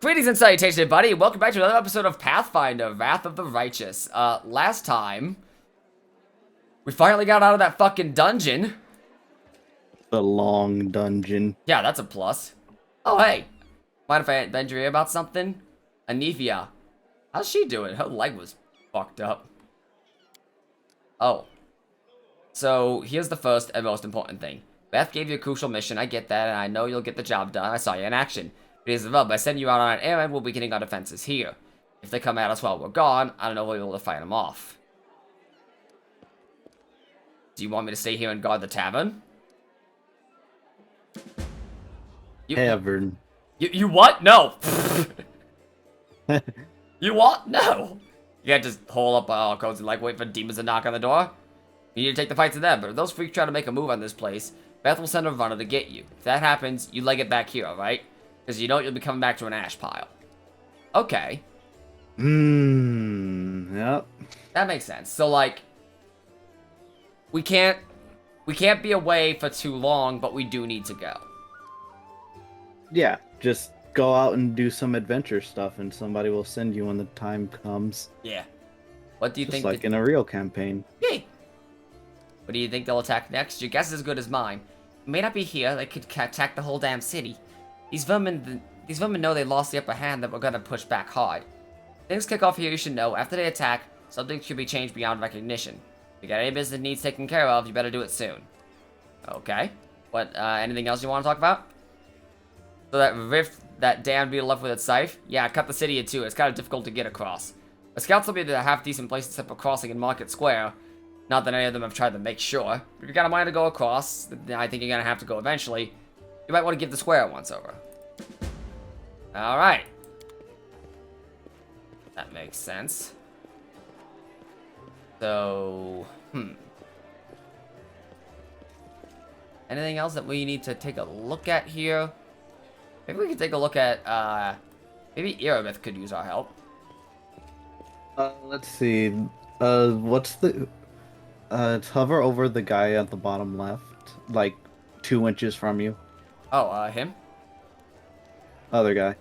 Greetings and salutations, everybody, and welcome back to another episode of Pathfinder, Wrath of the Righteous. Last time, we finally got out of that fucking dungeon. The long dungeon. Yeah, that's a plus. Oh, hey. Mind if I venture here about something? Anivia. How's she doing? Her leg was fucked up. Oh. So, here's the first and most important thing. Beth gave you a crucial mission, I get that, and I know you'll get the job done. I saw you in action. Here's the rub, by sending you out on an errand, we'll be getting our defenses here. If they come at us while we're gone, I don't know if we'll be able to fight them off. Do you want me to stay here and guard the tavern? Tavern. You what? No! You what? No! You can't just hole up all codes and like wait for demons to knock on the door. You need to take the fight to them, but if those freaks try to make a move on this place, Beth will send a runner to get you. If that happens, you leg it back here, alright? Because you know you'll be coming back to an ash pile. Okay. Yep. That makes sense. So, like, we can't be away for too long, but we do need to go. Yeah, just go out and do some adventure stuff, and somebody will send you when the time comes. Yeah. What do you Just think? like in a real campaign. Yay. What do you think they'll attack next? Your guess is as good as mine. It may not be here. They could attack the whole damn city. These vermin know they lost the upper hand, that we're gonna push back hard. Things kick off here, you should know. After they attack, something should be changed beyond recognition. If you got any business that needs taken care of, you better do it soon. Okay. What, anything else you want to talk about? So that rift that Dan beetle left with its scythe? Yeah, cut the city in two. It's kind of difficult to get across. The scouts will be at a half-decent place except for crossing in Market Square. Not that any of them have tried to make sure. If you got a mind to go across, I think you're gonna have to go eventually. You might want to give the square a once-over. Alright. That makes sense. So, anything else that we need to take a look at here? Maybe we could take a look at, maybe Erebeth could use our help. Let's see. What's the... hover over the guy at the bottom left, like 2 inches from you. Oh, him? Other guy.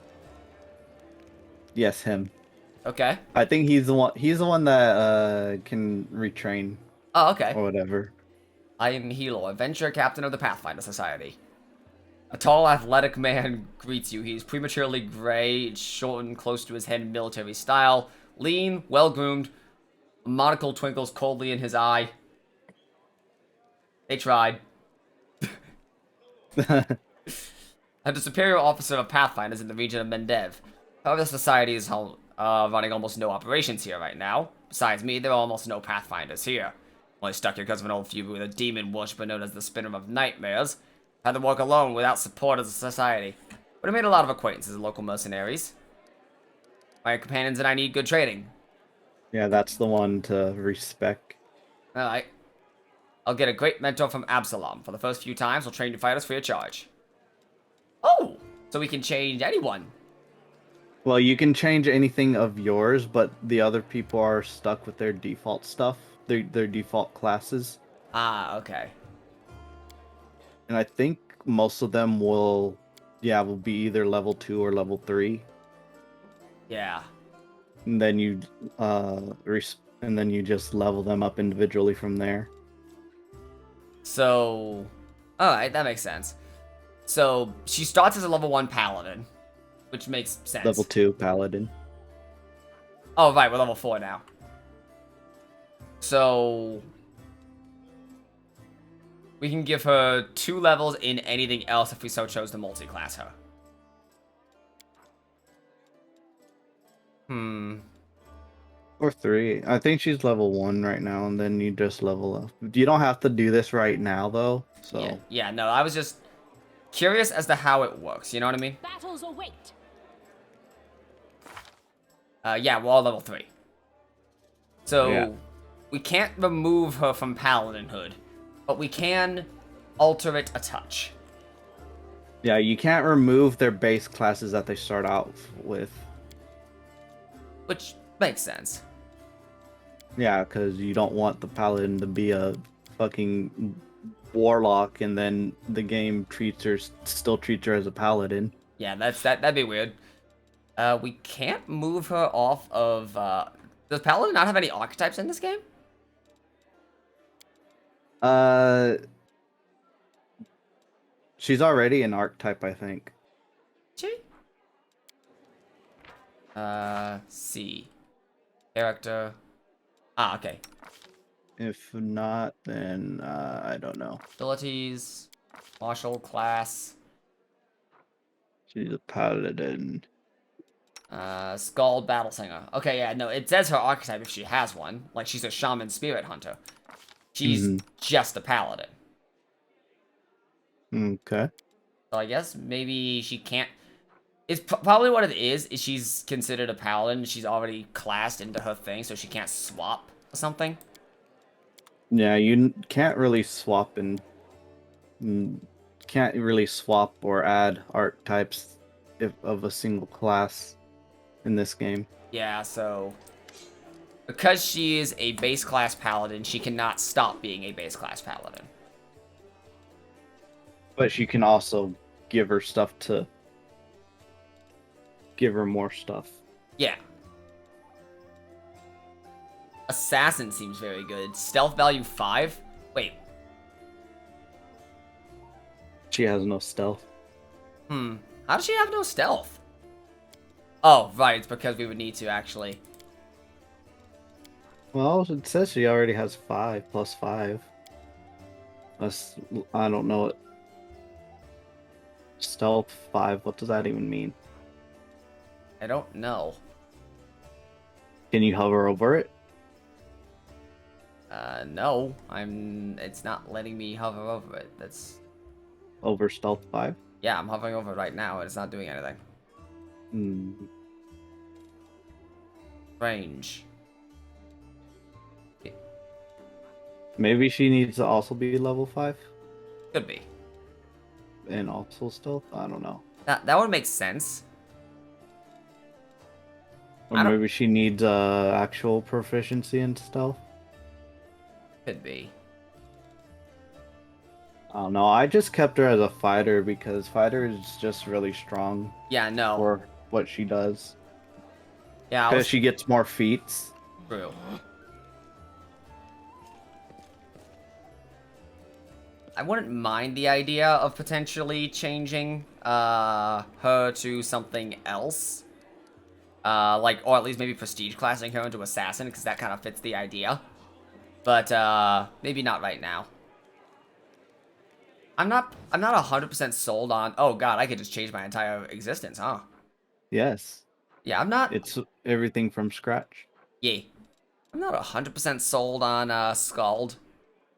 Yes, him. Okay. I think he's the one that can retrain Oh, okay. or whatever. I am Hilo, adventurer captain of the Pathfinder Society. A tall, athletic man greets you. He is prematurely gray, short and close to his head in military style, lean, well-groomed. A monocle twinkles coldly in his eye. They tried. I'm the superior officer of Pathfinders in the region of Mendev. However, the society is running almost no operations here right now. Besides me, there are almost no Pathfinders here. Only stuck here because of an old feud with a demon worshiper known as the Spinner of Nightmares. Had to work alone without support as a society. But I made a lot of acquaintances as local mercenaries. My companions and I need good trading. Yeah, that's the one to respect. Alright. I'll get a great mentor from Absalom. For the first few times, we'll train you fighters free of charge. Oh! So we can change anyone. Well, you can change anything of yours, but the other people are stuck with their default stuff, their default classes. Ah, okay. And I think most of them will be either level 2 or level 3. Yeah. And then you just level them up individually from there. So, alright, that makes sense. So, she starts as a level 1 paladin, which makes sense. Level 2 paladin. Oh, right, we're level 4 now. So, we can give her 2 levels in anything else if we so chose to multi-class her. Or 3. I think she's level 1 right now, and then you just level up. You don't have to do this right now, though. So Yeah, no, I was just curious as to how it works, you know what I mean? Battles await. Yeah, we're all level 3. So, Yeah. we can't remove her from paladinhood, but we can alter it a touch. Yeah, you can't remove their base classes that they start out with. Which makes sense. Yeah, because you don't want the paladin to be a fucking warlock, and then the game still treats her as a paladin. Yeah, that'd be weird. We can't move her off of, does Paladin not have any archetypes in this game? She's already an archetype, I think. She? C. Character. Ah, okay. If not, then I don't know. Abilities. Martial class. She's a paladin. Scald Battle Singer. Okay, yeah, no, it says her archetype if she has one. Like, she's a Shaman Spirit Hunter. She's just a Paladin. Okay. So I guess maybe she can't... It's probably what it is she's considered a Paladin. She's already classed into her thing, so she can't swap or something. Yeah, you can't really swap and... Can't really swap or add archetypes of a single class in this game. Yeah, so... Because she is a base class Paladin, she cannot stop being a base class Paladin. But she can also give her stuff to... Give her more stuff. Yeah. Assassin seems very good. Stealth value 5? Wait. She has no stealth. How does she have no stealth? Oh, right, it's because we would need to actually... Well, it says she already has 5 plus 5. I don't know what... Stealth 5, what does that even mean? I don't know. Can you hover over it? No. It's not letting me hover over it. That's... Over stealth 5? Yeah, I'm hovering over it right now, and it's not doing anything. Range. Maybe she needs to also be level 5? Could be. And also stealth? I don't know. That would make sense. Or maybe she needs actual proficiency in stealth? Could be. I don't know. I just kept her as a fighter because fighter is just really strong. Yeah, no. For what she does. Yeah, because she gets more feats. True. I wouldn't mind the idea of potentially changing her to something else. Like, or at least maybe prestige classing her into assassin, because that kind of fits the idea. But maybe not right now. I'm not 100% sold on. Oh god, I could just change my entire existence, huh? Yes. Yeah, I'm not. It's everything from scratch. Yeah, I'm not 100% sold on Scald.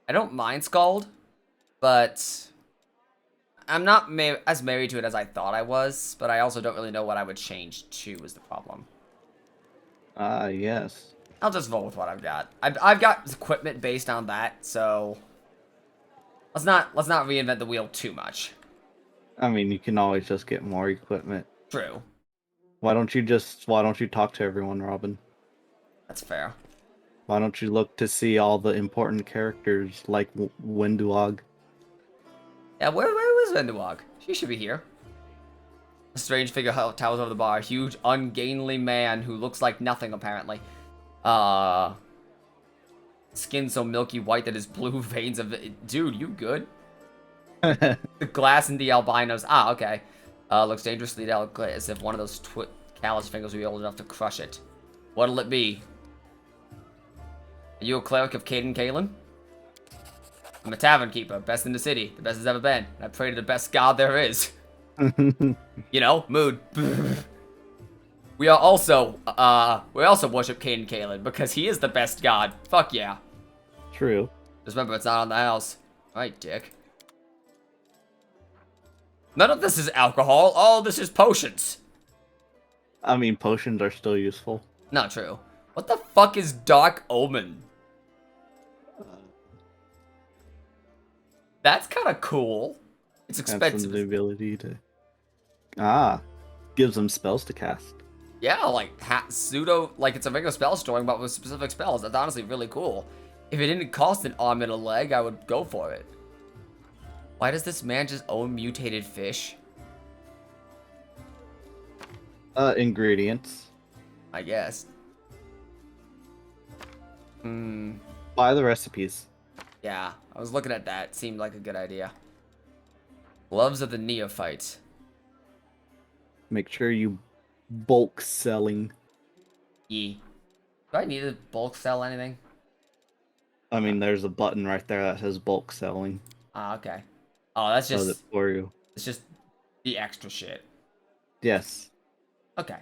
I don't mind Scald, but I'm not as married to it as I thought I was. But I also don't really know what I would change to is the problem. Yes. I'll just roll with what I've got. I've got equipment based on that, so let's not reinvent the wheel too much. I mean, you can always just get more equipment. True. Why don't you talk to everyone, Robin? That's fair. Why don't you look to see all the important characters like Wenduog? Yeah, where was Venduog? She should be here. A strange figure towers over the bar. A huge, ungainly man who looks like nothing, apparently. Skin so milky white that his blue veins of it. Dude, you good? The glass and the albinos. Ah, okay. Looks dangerously delicate, as if one of those callous fingers would be old enough to crush it. What'll it be? Are you a cleric of Caden Kalen? I'm a tavern keeper, best in the city, the best has ever been. And I pray to the best god there is. You know, mood. We also worship Caden Kalen because he is the best god. Fuck yeah. True. Just remember, it's not on the house. Right, dick. None of this is alcohol. All this is potions. I mean, potions are still useful. Not true. What the fuck is Dark Omen? That's kind of cool. It's expensive. The ability to... gives them spells to cast. Yeah, like pseudo, like it's a regular spell storing, but with specific spells. That's honestly really cool. If it didn't cost an arm and a leg, I would go for it. Why does this man just own mutated fish? Ingredients. I guess. Hmm. Buy the recipes. Yeah, I was looking at that. Seemed like a good idea. Gloves of the neophyte. Make sure you bulk selling. Yee. Do I need to bulk sell anything? I mean, there's a button right there that says bulk selling. Ah, okay. Oh, that's Does it just for you. it's just the extra shit. Yes. Okay.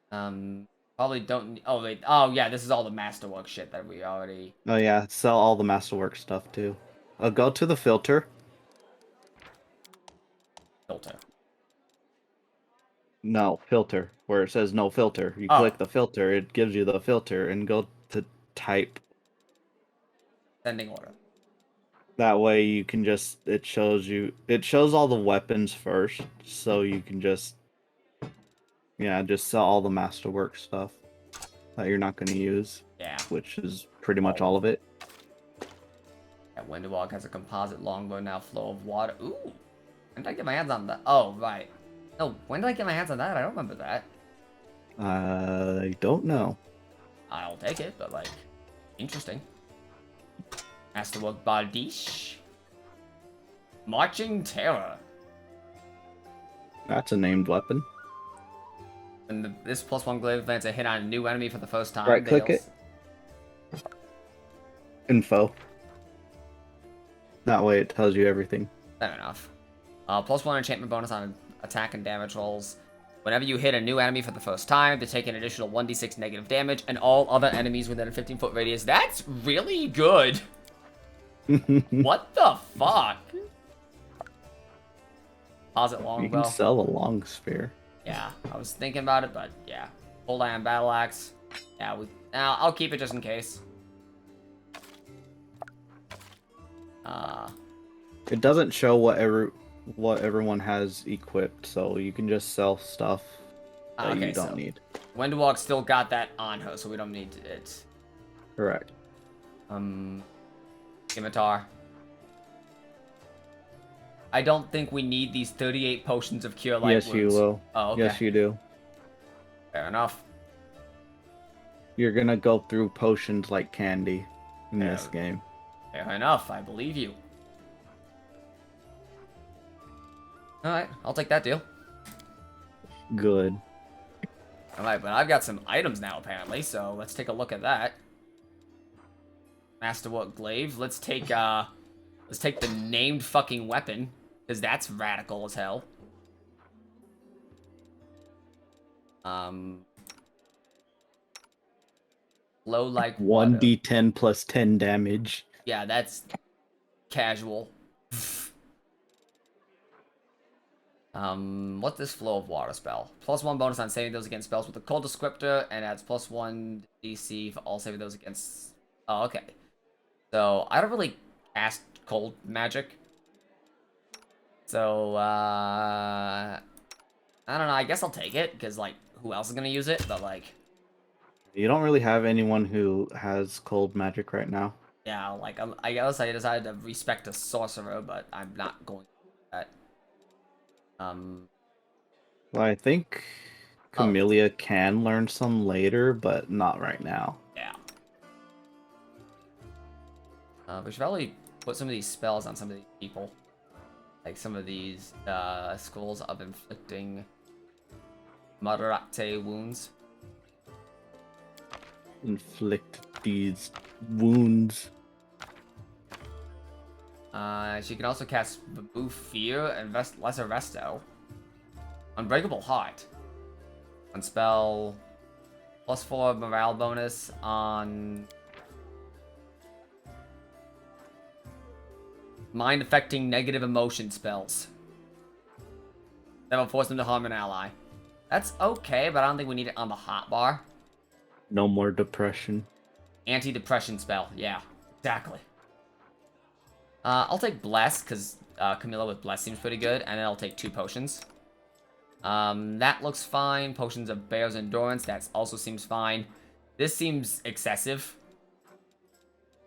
Probably don't. Oh wait. Oh yeah, this is all the masterwork shit that we already Oh yeah, sell all the masterwork stuff too. Go to the filter. filter. No, filter. Where it says no filter. You Oh, click the filter, it gives you the filter, and go to type. sending order. That way you can just, it shows all the weapons first, so you can just, yeah, just sell all the masterwork stuff that you're not going to use, Yeah. which is pretty much all of it. That Windwalk has a composite longbow now. Flow of water. Ooh. When did I get my hands on that? Oh right. No, when did I get my hands on that? I don't remember that. I don't know. I'll take it, but like, interesting. Masterwork Bardiche. Marching Terror. That's a named weapon. When this +1 glaive lands a hit on a new enemy for the first time. Right click it. Info. That way it tells you everything. Fair enough. +1 enchantment bonus on attack and damage rolls. Whenever you hit a new enemy for the first time, they take an additional 1d6 negative damage, and all other enemies within a 15-foot radius. That's really good. What the fuck? Pause it You longbow. can sell a long spear. Yeah, I was thinking about it, but yeah. Hold iron battle axe. Yeah, I'll keep it just in case. It doesn't show what everyone has equipped, so you can just sell stuff that you don't need. Windwalk still got that on her, so we don't need it. Correct. Scimitar. I don't think we need these 38 potions of cure light Yes, wounds. you will. Oh, okay. Yes, you do. Fair enough. You're gonna go through potions like candy in this game. Fair enough. I believe you. Alright, I'll take that deal. Good. Alright, but I've got some items now, apparently, so let's take a look at that. Masterwork glaive. Let's take the named fucking weapon, because that's radical as hell. Low like 1d10 plus 10 damage. Yeah, that's casual. What's this flow of water spell? +1 bonus on saving those against spells with a cold descriptor, and adds +1 DC for all saving those against. Oh, okay. So I don't really cast cold magic. So I don't know. I guess I'll take it because like who else is gonna use it? But like, You don't really have anyone who has cold magic right now. yeah, like I guess I decided to respect a sorcerer, but I'm not going to do that. Well, I think Camellia can learn some later, but not right now. Yeah. We should probably put some of these spells on some of these people. Like some of these schools of inflicting moderate wounds. Inflict these wounds. She can also cast Remove Fear and Lesser Resto. Unbreakable Heart. On spell, +4 morale bonus on mind affecting negative emotion spells. That will force them to harm an ally. That's okay, but I don't think we need it on the hotbar. No more depression. Anti-depression spell, yeah, exactly. I'll take Bless, because Camilla with Bless seems pretty good, and then I'll take 2 potions. That looks fine. Potions of Bear's Endurance, that also seems fine. This seems excessive.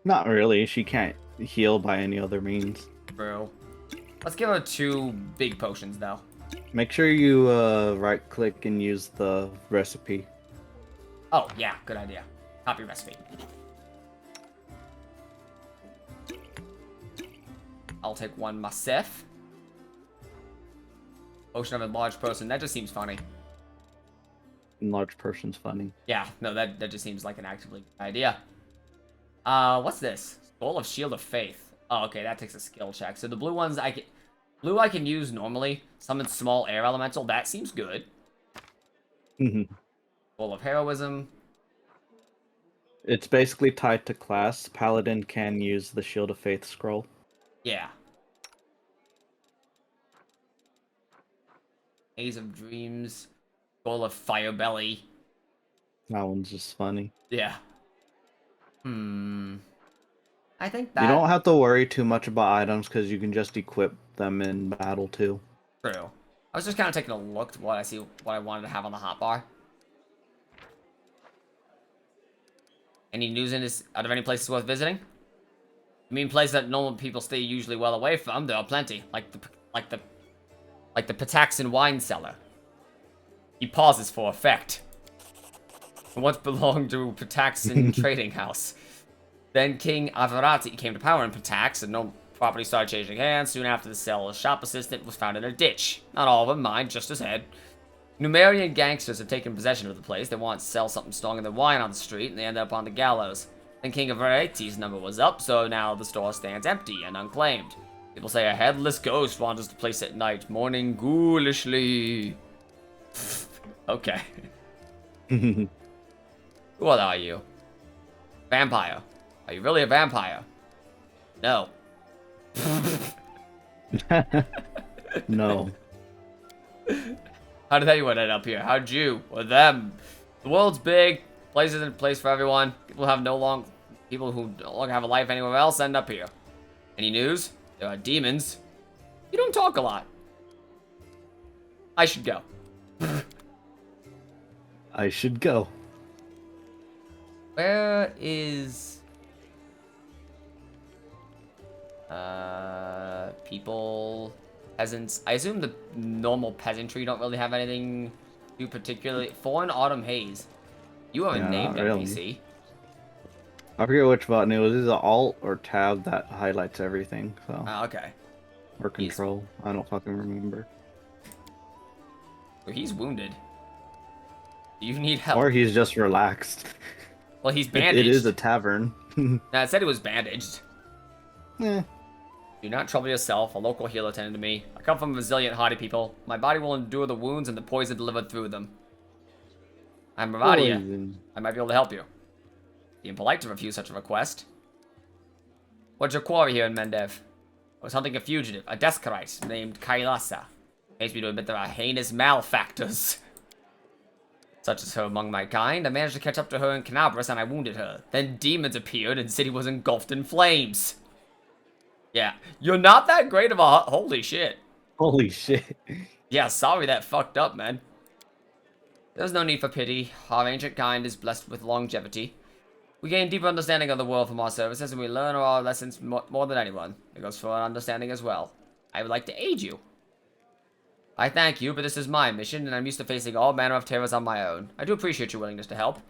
Not really. She can't heal by any other means. Bro. Let's give her 2 big potions, though. Make sure you right click and use the recipe. Oh, yeah, good idea. Copy recipe. I'll take one myself. Potion of enlarged person. That just seems funny. Enlarged person's funny. Yeah, no, that just seems like an actively good idea. What's this? Scroll of Shield of Faith. Oh, okay, that takes a skill check. So the blue ones blue I can use normally. Summon small air elemental. That seems good. Scroll of Heroism. It's basically tied to class. Paladin can use the Shield of Faith scroll. Yeah. Haze of Dreams. Scroll of Firebelly. That one's just funny. Yeah. I think You that... don't have to worry too much about items because you can just equip them in battle too. True. I was just kind of taking a look at what I wanted to have on the hotbar. Any news out of any places worth visiting? You mean places that normal people stay usually well away from? There are plenty, like the Pataxan wine cellar. He pauses for effect. Once belonged to Pataxan trading house. Then King Averati came to power in Patax, and no property started changing hands. Soon after the sale, a shop assistant was found in a ditch. Not all of them, mind, just his head. Numerian gangsters have taken possession of the place. They want to sell something stronger than wine on the street, and they end up on the gallows. Then King Averati's number was up, so now the store stands empty and unclaimed. People say a headless ghost wanders the place at night, mourning ghoulishly. Okay. What are you? Vampire. Are you really a vampire? No. No. How did anyone end up here? How'd you or them? The world's big. Place isn't a place for everyone. People who no longer have a life anywhere else end up here. Any news? There are demons. You don't talk a lot. I should go. I should go. Where is... people... peasants. I assume the normal peasantry don't really have anything too particularly... Foreign Autumn Haze. You have a named NPC. I forget which button it was. Is it Alt or Tab that highlights everything? So. Okay. Or Control. I don't fucking remember. So he's wounded. Do you need help? Or he's just relaxed. Well, he's bandaged. It is a tavern. Nah, it said it was bandaged. Eh. Do not trouble yourself. A local healer attended to me. I come from resilient, hardy people. My body will endure the wounds and the poison delivered through them. I'm Ravadia. I might be able to help you. Being polite to refuse such a request. What's your quarry here in Mendev? I was hunting a fugitive, a Descarite named Kailasa. Makes me to admit there are heinous malefactors. Such as her among my kind. I managed to catch up to her in Canabras and I wounded her. Then demons appeared and the city was engulfed in flames. Yeah, you're not that great of a... Holy shit. Holy shit. Yeah, sorry that fucked up, man. There's no need for pity. Our ancient kind is blessed with longevity. We gain deeper understanding of the world from our services, and we learn our lessons more than anyone. It goes for our understanding as well. I would like to aid you. I thank you, but this is my mission, and I'm used to facing all manner of terrors on my own. I do appreciate your willingness to help. If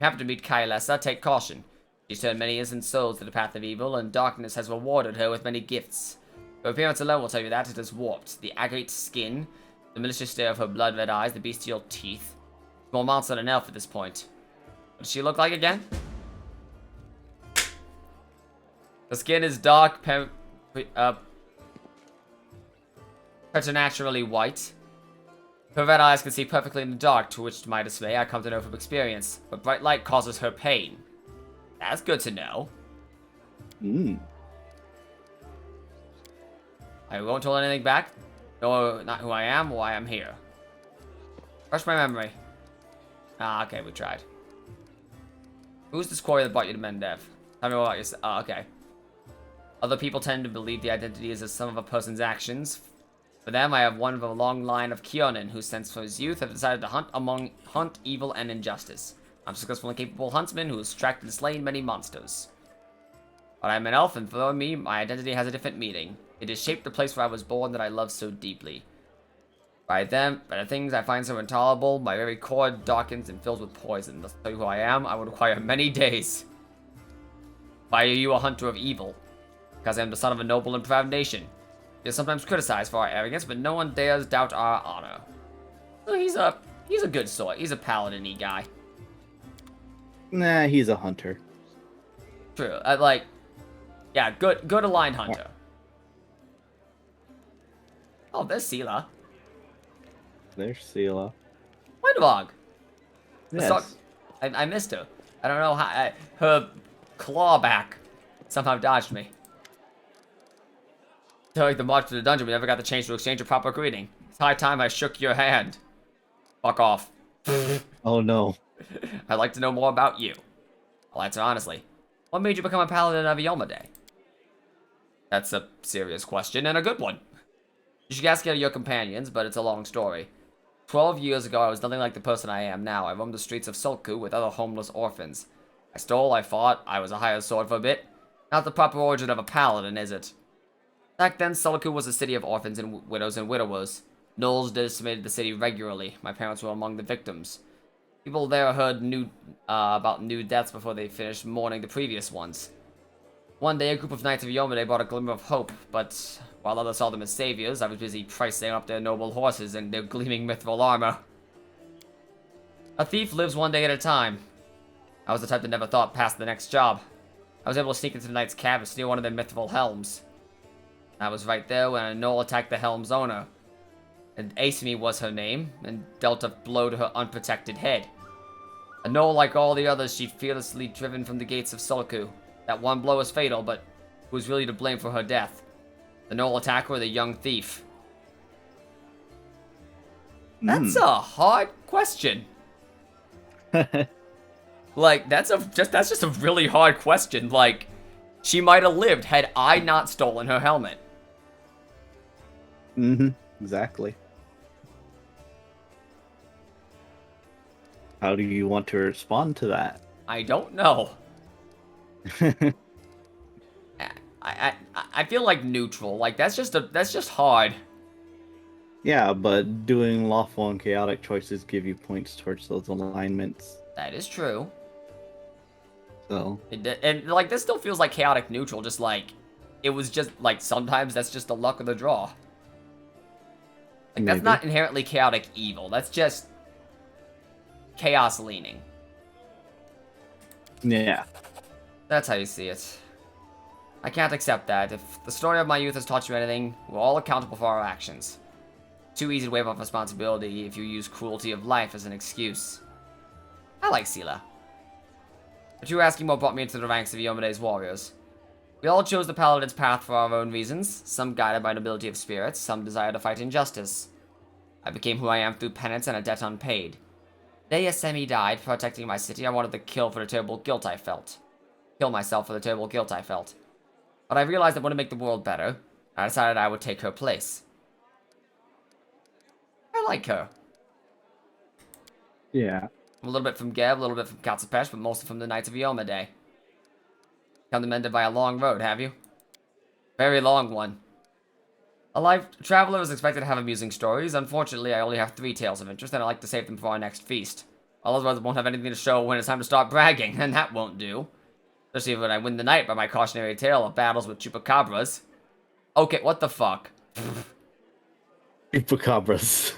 you happen to meet Kailessa, take caution. She's turned many innocent souls to the path of evil, and darkness has rewarded her with many gifts. Her appearance alone will tell you that it is warped. The agate skin, the malicious stare of her blood-red eyes, the bestial teeth. More monster than an elf at this point. What does she look like again? The skin is dark, preternaturally white. Her red eyes can see perfectly in the dark, to which, to my dismay, I come to know from experience. But bright light causes her pain. That's good to know. I won't hold anything back. No, not who I am, why I'm here. Refresh my memory. Ah, okay, we tried. Who's this quarry that brought you to Mendev? Tell me more about yourself. Oh, okay. Other people tend to believe the identity is the sum of a person's actions. For them, I have one of a long line of Kionin, who since from his youth have decided to hunt evil and injustice. I'm a successful and capable huntsman who has tracked and slain many monsters. But I'm an elf, and for me, my identity has a different meaning. It has shaped the place where I was born that I love so deeply. By them, by the things I find so intolerable, my very core darkens and fills with poison. Thus, to tell you who I am, I would require many days. Why are you a hunter of evil? Because I am the son of a noble and proud nation. We are sometimes criticized for our arrogance, but no one dares doubt our honor. So he's a good sort. He's a paladin-y guy. Nah, he's a hunter. True. Yeah, good aligned hunter. Oh, there's Sela. There's Sela. My dog. Yes. I missed her. I don't know how. Her clawback somehow dodged me. During the march to the dungeon, we never got the chance to exchange a proper greeting. It's high time I shook your hand. Fuck off. Oh no. I'd like to know more about you. I'll answer honestly. What made you become a paladin of Yomade? That's a serious question, and a good one. You should ask your companions, but it's a long story. 12 years ago, I was nothing like the person I am now. I roamed the streets of Sulku with other homeless orphans. I stole, I fought, I was a hired sword for a bit. Not the proper origin of a paladin, is it? Back then, Sulku was a city of orphans and widows and widowers. Gnolls decimated the city regularly. My parents were among the victims. People there heard about new deaths before they finished mourning the previous ones. One day, a group of knights of Yomade brought a glimmer of hope, but while others saw them as saviors, I was busy pricing up their noble horses and their gleaming mithril armor. A thief lives one day at a time. I was the type that never thought past the next job. I was able to sneak into the knight's cab and steal one of their mithril helms. I was right there when a gnoll attacked the helm's owner. And Asmi was her name, and dealt a blow to her unprotected head. A gnoll like all the others, she fearlessly driven from the gates of Sulku. That one blow was fatal, but who was really to blame for her death? The gnoll attacker or the young thief? That's a hard question. Like, that's just a really hard question. Like, she might have lived had I not stolen her helmet. Exactly. How do you want to respond to that? I don't know. I feel like neutral. Like, that's just hard. Yeah, but doing lawful and chaotic choices give you points towards those alignments. That is true. So. And like, this still feels like chaotic neutral. Just like, it was just like sometimes that's just the luck of the draw. Like, that's not inherently chaotic evil. That's just chaos leaning. Yeah. That's how you see it. I can't accept that. If the story of my youth has taught you anything, we're all accountable for our actions. Too easy to wave off responsibility if you use cruelty of life as an excuse. I like Sela. But you asking what brought me into the ranks of Yomade's warriors. We all chose the Paladin's path for our own reasons, some guided by nobility of spirits, some desire to fight injustice. I became who I am through penance and a debt unpaid. The day Asemi died, protecting my city, I wanted to kill for the terrible guilt I felt. Kill myself for the terrible guilt I felt. But I realized it wouldn't make the world better, and I decided I would take her place. I like her. Yeah. A little bit from Geb, a little bit from Katsupesh, but mostly from the Knights of Yomade. Come to Mended by a long road, have you? Very long one. A life traveler is expected to have amusing stories. Unfortunately, I only have 3 tales of interest, and I like to save them for our next feast. Otherwise, I won't have anything to show when it's time to start bragging, and that won't do. Especially when I win the night by my cautionary tale of battles with chupacabras. Okay, what the fuck? Chupacabras.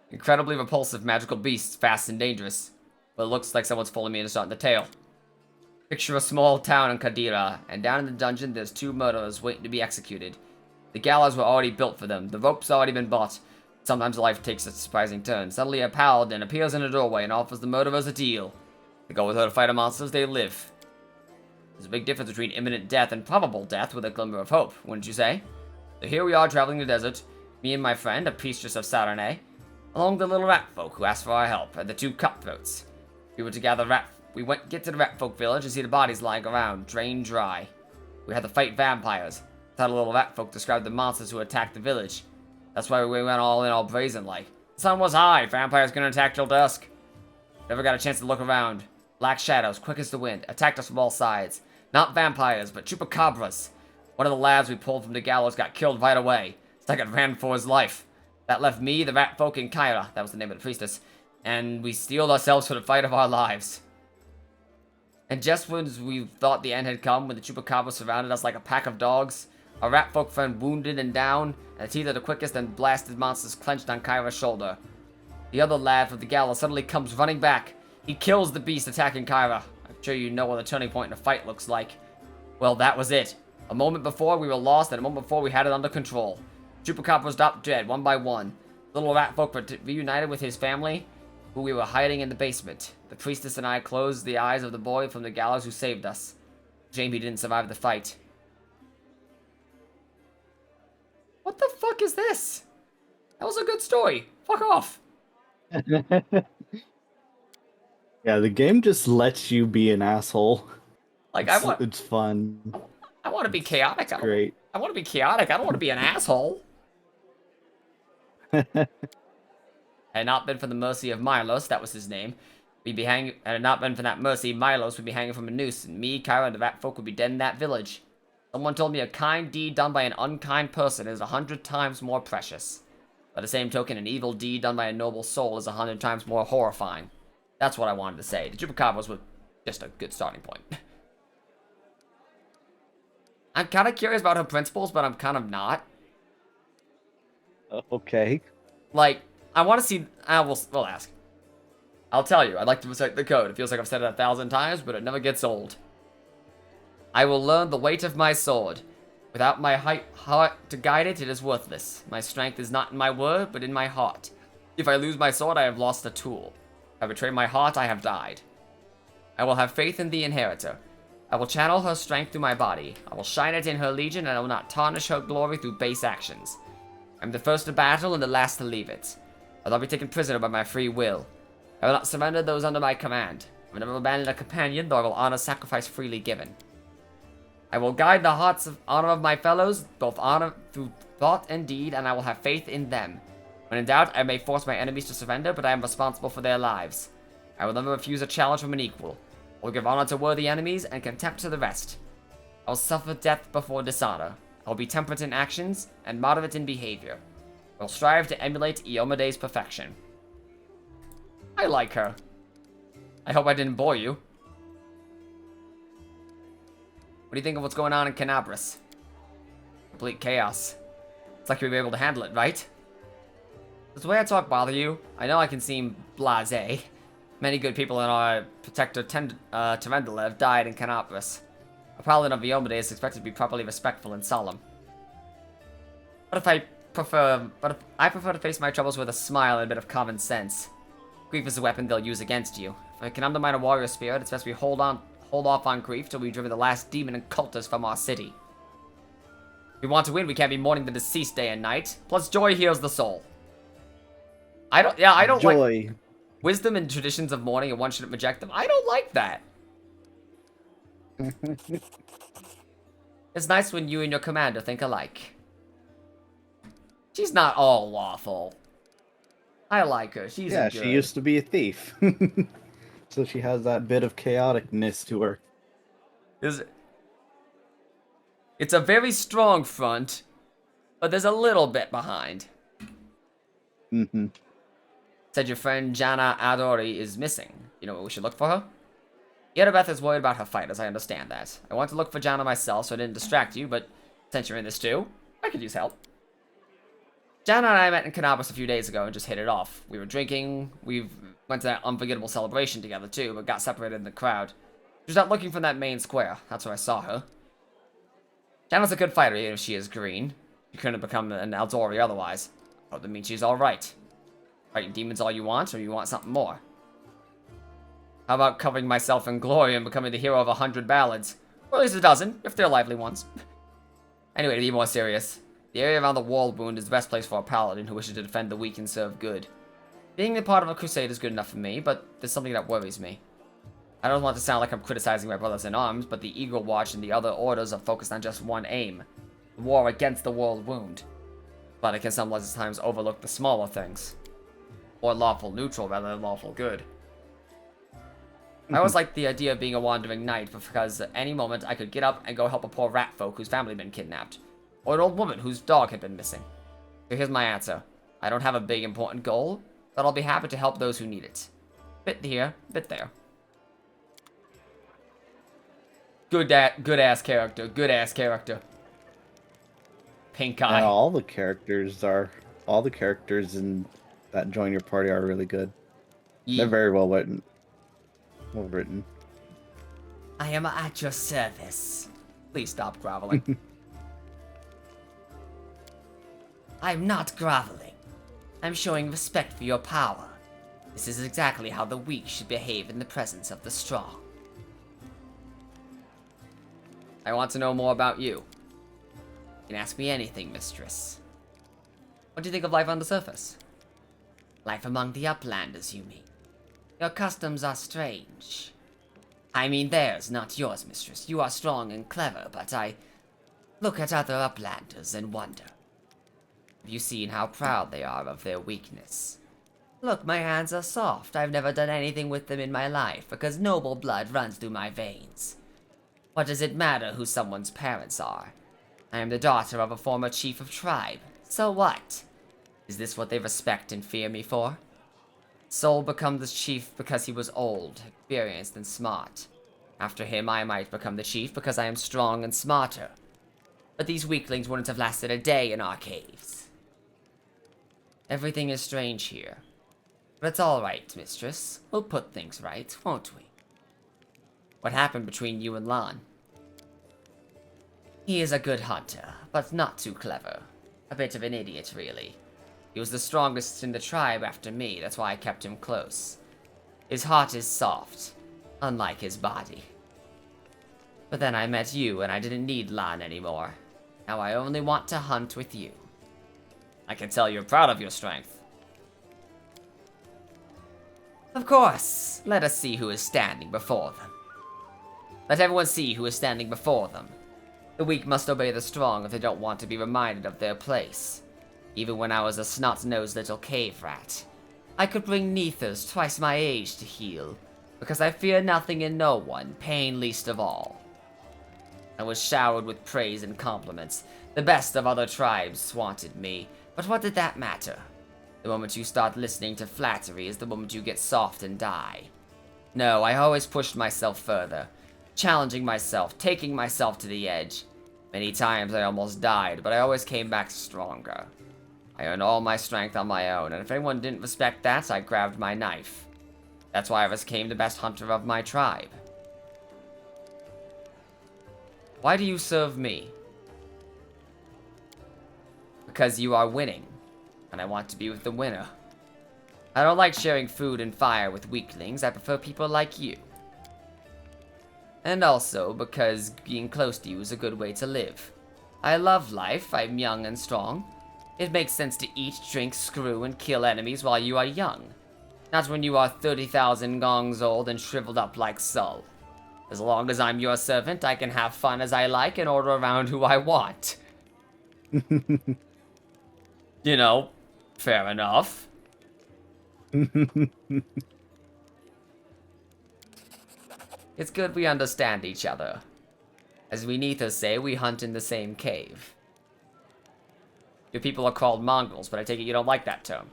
Incredibly repulsive magical beasts, fast and dangerous. But it looks like someone's pulling me into starting the tale. Picture a small town in Kadira, and down in the dungeon there's 2 murderers waiting to be executed. The gallows were already built for them, the rope's already been bought. Sometimes life takes a surprising turn. Suddenly a paladin appears in a doorway and offers the murderers a deal. They go with her to fight the monsters, they live. There's a big difference between imminent death and probable death with a glimmer of hope, wouldn't you say? So here we are traveling the desert, me and my friend, a priestess of Sarene, along with the little rat folk who asked for our help, and the 2 cutthroats. We went to the rat folk village and see the bodies lying around, drained dry. We had to fight vampires. That's how the little rat folk described the monsters who attacked the village. That's why we went all in all brazen like. The sun was high, vampires gonna attack till dusk. Never got a chance to look around. Black shadows, quick as the wind, attacked us from all sides. Not vampires, but chupacabras. One of the lads we pulled from the gallows got killed right away. It's like it ran for his life. That left me, the rat folk, and Kyra, that was the name of the priestess, and we steeled ourselves for the fight of our lives. And just when we thought the end had come, when the chupacabra surrounded us like a pack of dogs, our rat folk friend wounded and down, and the teeth of the quickest and blasted monsters clenched on Kyra's shoulder. The other lad from the gallows suddenly comes running back. He kills the beast attacking Kyra. I'm sure you know what the turning point in a fight looks like. Well, that was it. A moment before we were lost, and a moment before we had it under control. Chupacabra dropped dead, one by one. Little rat folk were reunited with his family, who we were hiding in the basement. The priestess and I closed the eyes of the boy from the gallows who saved us. Shame he didn't survive the fight. What the fuck is this? That was a good story. Fuck off. Yeah, the game just lets you be an asshole. Like, It's fun. I want to be chaotic. It's great. I want to be chaotic. I don't want to be an asshole. Had it not been for the mercy of Milos, that was his name, we'd be hanging. Had it not been for that mercy, Milos would be hanging from a noose, and me, Kyra, and the rat folk would be dead in that village. Someone told me a kind deed done by an unkind person is 100 times more precious. By the same token, an evil deed done by a noble soul is 100 times more horrifying. That's what I wanted to say. The chupacabras were just a good starting point. I'm kind of curious about her principles, but I'm kind of not. Okay. Like, I want to see. We'll ask. I'll tell you. I'd like to recite the code. It feels like I've said it 1,000 times, but it never gets old. I will learn the weight of my sword. Without my heart to guide it, it is worthless. My strength is not in my word, but in my heart. If I lose my sword, I have lost a tool. If I betray my heart, I have died. I will have faith in the inheritor. I will channel her strength through my body. I will shine it in her legion, and I will not tarnish her glory through base actions. I am the first to battle and the last to leave it. I will not be taken prisoner by my free will. I will not surrender those under my command. I will never abandon a companion, though I will honor sacrifice freely given. I will guide the hearts of honor of my fellows, both honor through thought and deed, and I will have faith in them. When in doubt, I may force my enemies to surrender, but I am responsible for their lives. I will never refuse a challenge from an equal. I will give honor to worthy enemies and contempt to the rest. I will suffer death before dishonor. I will be temperate in actions and moderate in behavior. I will strive to emulate Iomede's perfection. I like her. I hope I didn't bore you. What do you think of what's going on in Canabras? Complete chaos. It's like you'll be able to handle it, right? Does the way I talk bother you? I know I can seem blasé. Many good people in our protector Terendelev died in Canabras. A paladin of Iomade is expected to be properly respectful and solemn. But I prefer to face my troubles with a smile and a bit of common sense. Grief is a weapon they'll use against you. If I can undermine a warrior spirit, it's best we hold off on grief till we've driven the last demon and cultist from our city. If we want to win, we can't be mourning the deceased day and night. Plus, joy heals the soul. I don't Joy. like wisdom and traditions of mourning, and one shouldn't reject them. I don't like that. It's nice when you and your commander think alike. She's not all lawful. I like her. She's Yeah, good. she used to be a thief. So she has that bit of chaoticness to her. It's a very strong front, but there's a little bit behind. Mm-hmm. Said your friend Jana Adori is missing. You know what we should look for her? Yerabeth is worried about her fighters, I understand that. I want to look for Jana myself, so I didn't distract you, but since you're in this too, I could use help. Jana and I met in Canabras a few days ago and just hit it off. We were drinking, we went to that unforgettable celebration together too, but got separated in the crowd. She was out looking from that main square. That's where I saw her. Jana's a good fighter, even if she is green. She couldn't have become an Aldori otherwise. Oh, that means she's alright. Fighting demons all you want, or you want something more? How about covering myself in glory and becoming the hero of 100 ballads? Or at least a dozen, if they're lively ones. Anyway, to be more serious, the area around the wall wound is the best place for a paladin who wishes to defend the weak and serve good. Being a part of a crusade is good enough for me, but there's something that worries me. I don't want to sound like I'm criticizing my brothers in arms, but the Eagle Watch and the other orders are focused on just one aim. The war against the world wound. But I can sometimes overlook the smaller things. Or lawful neutral rather than lawful good. I always liked the idea of being a wandering knight, because at any moment I could get up and go help a poor rat folk whose family had been kidnapped. Or an old woman whose dog had been missing. So here's my answer. I don't have a big important goal, but I'll be happy to help those who need it. Bit here, bit there. Good ass character, good ass character. Pink eye. And all the characters in that join your party are really good. Ye- They're very well written. Well written. I am at your service. Please stop groveling. I'm not groveling. I'm showing respect for your power. This is exactly how the weak should behave in the presence of the strong. I want to know more about you. You can ask me anything, mistress. What do you think of life on the surface? Life among the uplanders, you mean? Your customs are strange. I mean theirs, not yours, mistress. You are strong and clever, but I look at other uplanders and wonder. Have you seen how proud they are of their weakness? Look, my hands are soft. I've never done anything with them in my life because noble blood runs through my veins. What does it matter who someone's parents are? I am the daughter of a former chief of tribe. So what? Is this what they respect and fear me for? Sol became the chief because he was old, experienced, and smart. After him, I might become the chief because I am strong and smarter. But these weaklings wouldn't have lasted a day in our caves. Everything is strange here. But it's all right, mistress. We'll put things right, won't we? What happened between you and Lon? He is a good hunter, but not too clever. A bit of an idiot, really. He was the strongest in the tribe after me, that's why I kept him close. His heart is soft, unlike his body. But then I met you, and I didn't need Lan anymore. Now I only want to hunt with you. I can tell you're proud of your strength. Of course. Let us see who is standing before them. Let everyone see who is standing before them. The weak must obey the strong if they don't want to be reminded of their place. Even when I was a snot-nosed little cave rat, I could bring Neithers twice my age to heal, because I fear nothing and no one, pain least of all. I was showered with praise and compliments. The best of other tribes wanted me, but what did that matter? The moment you start listening to flattery is the moment you get soft and die. No, I always pushed myself further, challenging myself, taking myself to the edge. Many times I almost died, but I always came back stronger. I earned all my strength on my own, and if anyone didn't respect that, I grabbed my knife. That's why I became the best hunter of my tribe. Why do you serve me? Because you are winning, and I want to be with the winner. I don't like sharing food and fire with weaklings, I prefer people like you. And also because being close to you is a good way to live. I love life, I'm young and strong. It makes sense to eat, drink, screw, and kill enemies while you are young. Not when you are 30,000 gongs old and shriveled up like Sol. As long as I'm your servant, I can have fun as I like and order around who I want. You know, fair enough. It's good we understand each other. As we Neithers say, we hunt in the same cave. Your people are called Mongols, but I take it you don't like that term.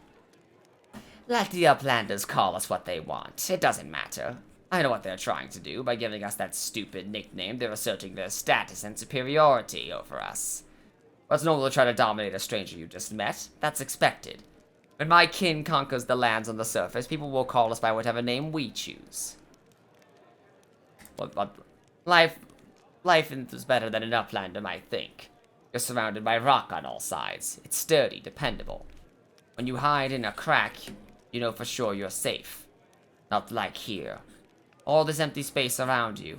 Let the Uplanders call us what they want. It doesn't matter. I know what they're trying to do. By giving us that stupid nickname, they're asserting their status and superiority over us. Well, it's normal to try to dominate a stranger you just met. That's expected. When my kin conquers the lands on the surface, people will call us by whatever name we choose. But life is better than an Uplander might think. You're surrounded by rock on all sides. It's sturdy, dependable. When you hide in a crack, you know for sure you're safe. Not like here. All this empty space around you.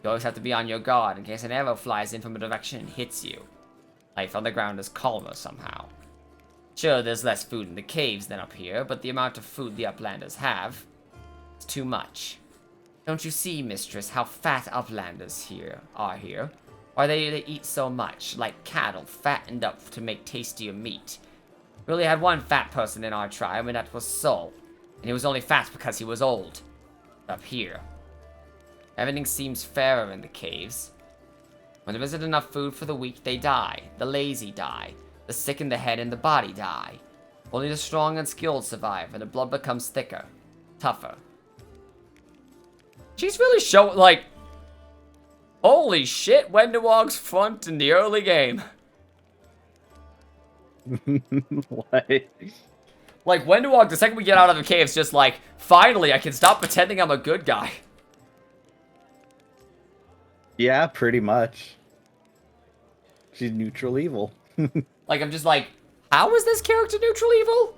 You always have to be on your guard in case an arrow flies in from a direction and hits you. Life on the ground is calmer somehow. Sure, there's less food in the caves than up here, but the amount of food the Uplanders have is too much. Don't you see, mistress, how fat Uplanders are here? Why they eat so much, like cattle fattened up to make tastier meat. We only had one fat person in our tribe, and that was Sol. And he was only fat because he was old. Up here, everything seems fairer in the caves. When there isn't enough food for the weak, they die. The lazy die. The sick in the head and the body die. Only the strong and skilled survive, and the blood becomes thicker, tougher. She's really showing, like, holy shit, Wendiwog's front in the early game. What? Like, Wendiwog, the second we get out of the cave, is just like, finally, I can stop pretending I'm a good guy. Yeah, pretty much. She's neutral evil. Like, I'm just like, how is this character neutral evil?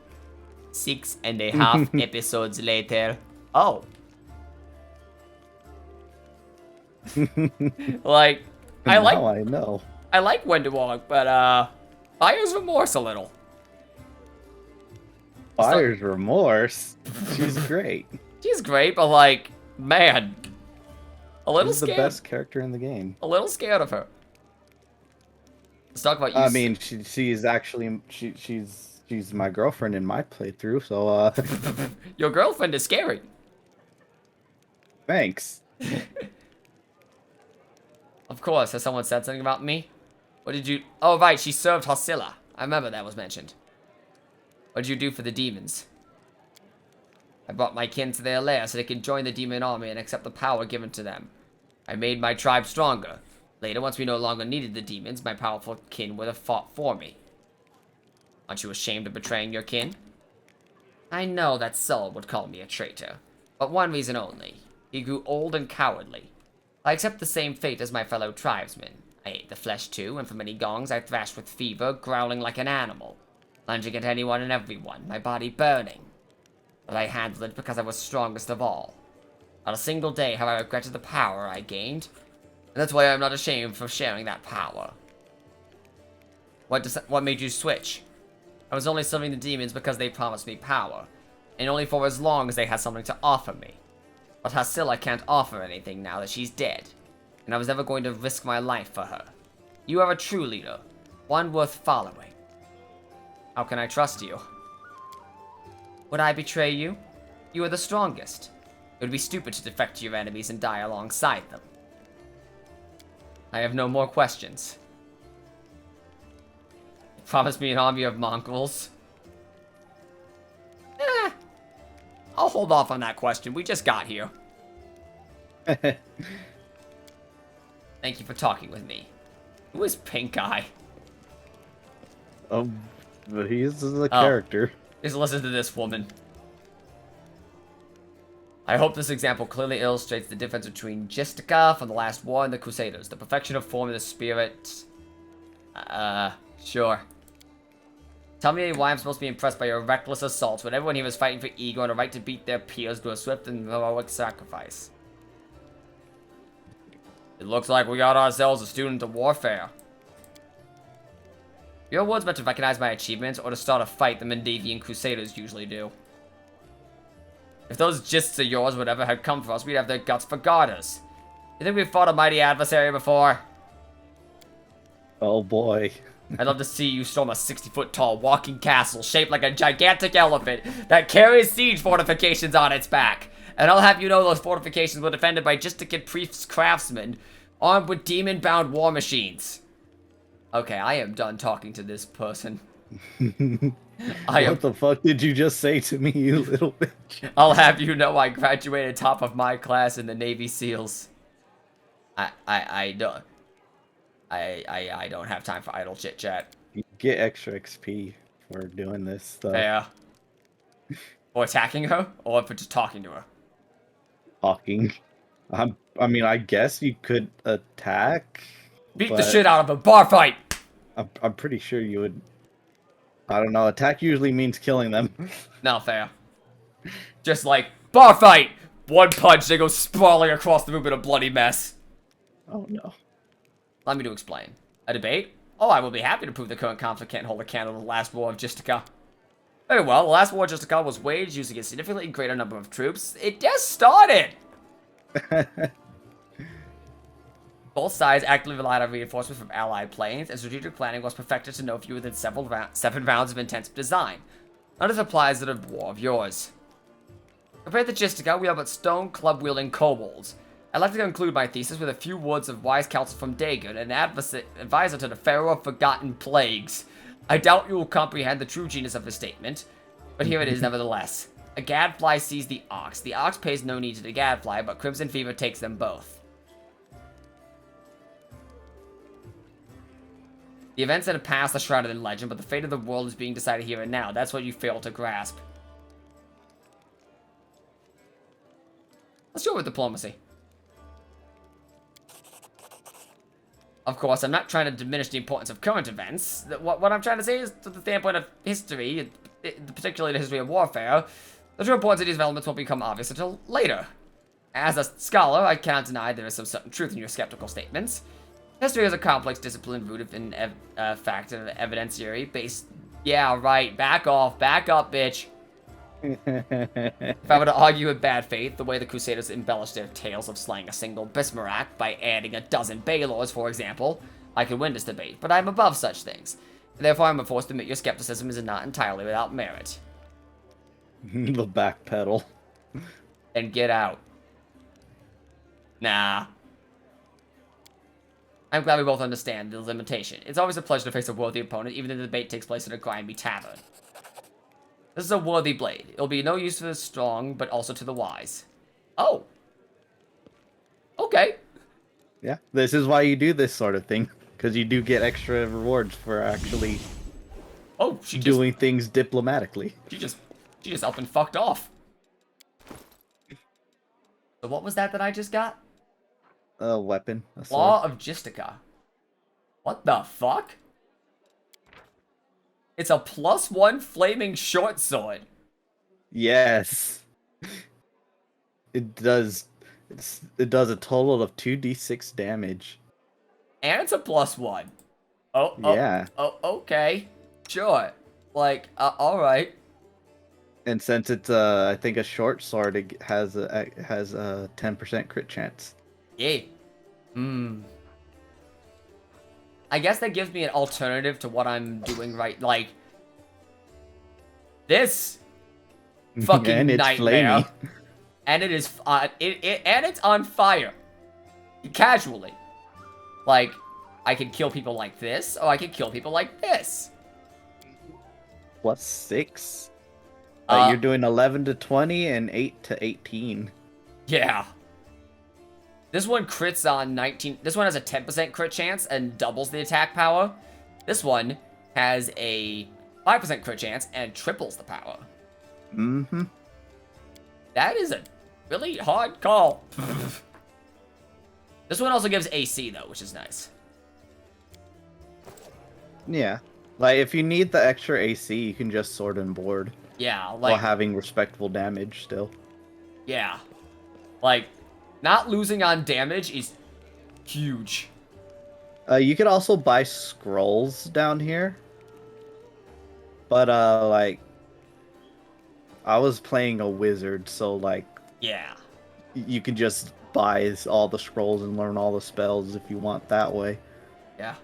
6.5 episodes later. Oh. Like, I know. I like Wendiwog, but, buyer's remorse a little. Buyer's remorse? She's great. She's great, but like, man. A little She's the scared. best character in the game. A little scared of her. Let's talk about you. I mean, she's actually she's my girlfriend in my playthrough, so Your girlfriend is scary. Thanks. Of course, has someone said something about me? What did you... Oh, right, she served Hosilla. I remember that was mentioned. What did you do for the demons? I brought my kin to their lair so they could join the demon army and accept the power given to them. I made my tribe stronger. Later, once we no longer needed the demons, my powerful kin would have fought for me. Aren't you ashamed of betraying your kin? I know that Sol would call me a traitor, but one reason only. He grew old and cowardly. I accept the same fate as my fellow tribesmen. I ate the flesh too, and for many gongs I thrashed with fever, growling like an animal, lunging at anyone and everyone, my body burning. But I handled it because I was strongest of all. Not a single day have I regretted the power I gained, and that's why I'm not ashamed for sharing that power. What made you switch? I was only serving the demons because they promised me power, and only for as long as they had something to offer me. But Hasilla can't offer anything now that she's dead, and I was never going to risk my life for her. You are a true leader, one worth following. How can I trust you? Would I betray you? You are the strongest. It would be stupid to defect to your enemies and die alongside them. I have no more questions. Promise me an army of Mongols? I'll hold off on that question. We just got here. Thank you for talking with me. Who is Pink Eye? But he's the character. Just listen to this woman. I hope this example clearly illustrates the difference between Gistica from the last war and the Crusaders. The perfection of form and the spirit. Sure. Tell me why I'm supposed to be impressed by your reckless assault when everyone here was fighting for ego and a right to beat their peers to a swift and heroic sacrifice. It looks like we got ourselves a student of warfare. Your words meant to recognize my achievements or to start a fight the Mendavian Crusaders usually do. If those gists of yours would ever have come for us, we'd have their guts for garters. You think we've fought a mighty adversary before? Oh boy. I'd love to see you storm a 60-foot tall walking castle shaped like a gigantic elephant that carries siege fortifications on its back. And I'll have you know those fortifications were defended by Gistica priests craftsmen armed with demon-bound war machines. Okay, I am done talking to this person. What the fuck did you just say to me, you little bitch? I'll have you know I graduated top of my class in the Navy SEALs. I don't have time for idle chit chat. You get extra XP for doing this stuff. Yeah. Or attacking her, or for just talking to her. Talking. I mean, I guess you could attack. Beat the shit out of a bar fight. I'm pretty sure you would. I don't know. Attack usually means killing them. No, fair. Just like, bar fight! One punch, they go sprawling across the room in a bloody mess. Oh, no. Allow me to explain. A debate? Oh, I will be happy to prove the current conflict can't hold a candle to the last war of Gistica. Very well, the last war of Gistica was waged using a significantly greater number of troops. It just started! Both sides actively relied on reinforcements from allied planes, and strategic planning was perfected to no fewer than 7 rounds of intensive design. None of this applies to the war of yours. Compared to Gistica, we are but stone club-wielding kobolds. I'd like to conclude my thesis with a few words of wise counsel from Dagon, an advisor to the Pharaoh of Forgotten Plagues. I doubt you will comprehend the true genius of the statement, but here it is nevertheless. A gadfly sees the ox. The ox pays no need to the gadfly, but Crimson Fever takes them both. The events that have passed are shrouded in legend, but the fate of the world is being decided here and now. That's what you fail to grasp. Let's go with diplomacy. Of course, I'm not trying to diminish the importance of current events. What I'm trying to say is, from the standpoint of history, particularly the history of warfare, the true importance of these developments won't become obvious until later. As a scholar, I cannot deny there is some certain truth in your skeptical statements. History is a complex discipline rooted in fact and evidentiary based. Yeah, right. Back off. Back up, bitch. If I were to argue in bad faith, the way the Crusaders embellished their tales of slaying a single Bismarak by adding a dozen Baylors, for example, I could win this debate, but I'm above such things. Therefore, I'm forced to admit your skepticism is not entirely without merit. The back pedal. Then get out. Nah. I'm glad we both understand the limitation. It's always a pleasure to face a worthy opponent, even if the debate takes place at a grimy tavern. This is a worthy blade. It'll be no use to the strong, but also to the wise. Oh. Okay. Yeah, this is why you do this sort of thing. Because you do get extra rewards for actually doing things diplomatically. She just up and fucked off. So what was that I just got? A weapon. A sword. Law of Gistica. What the fuck? It's a +1 flaming short sword. Yes. It does. It does a total of 2d6 damage. And it's a +1. Oh, yeah. Oh, okay. Sure. Like, alright. And since it's I think a short sword, it has a 10% crit chance. Yay. I guess that gives me an alternative to what I'm doing right. Like, this fucking and it's nightmare. Flamey. And it is, and it's on fire. Casually. Like, I can kill people like this, or I can kill people like this. +6. You're doing 11 to 20 and 8 to 18. Yeah. This one crits on 19. This one has a 10% crit chance and doubles the attack power. This one has a 5% crit chance and triples the power. Mm-hmm. That is a really hard call. This one also gives AC, though, which is nice. Yeah. Like, if you need the extra AC, you can just sword and board. Yeah, like... while having respectable damage still. Yeah. Like, not losing on damage is huge. You could also buy scrolls down here. But, like... I was playing a wizard, so, like... Yeah. You can just buy all the scrolls and learn all the spells if you want that way. Yeah.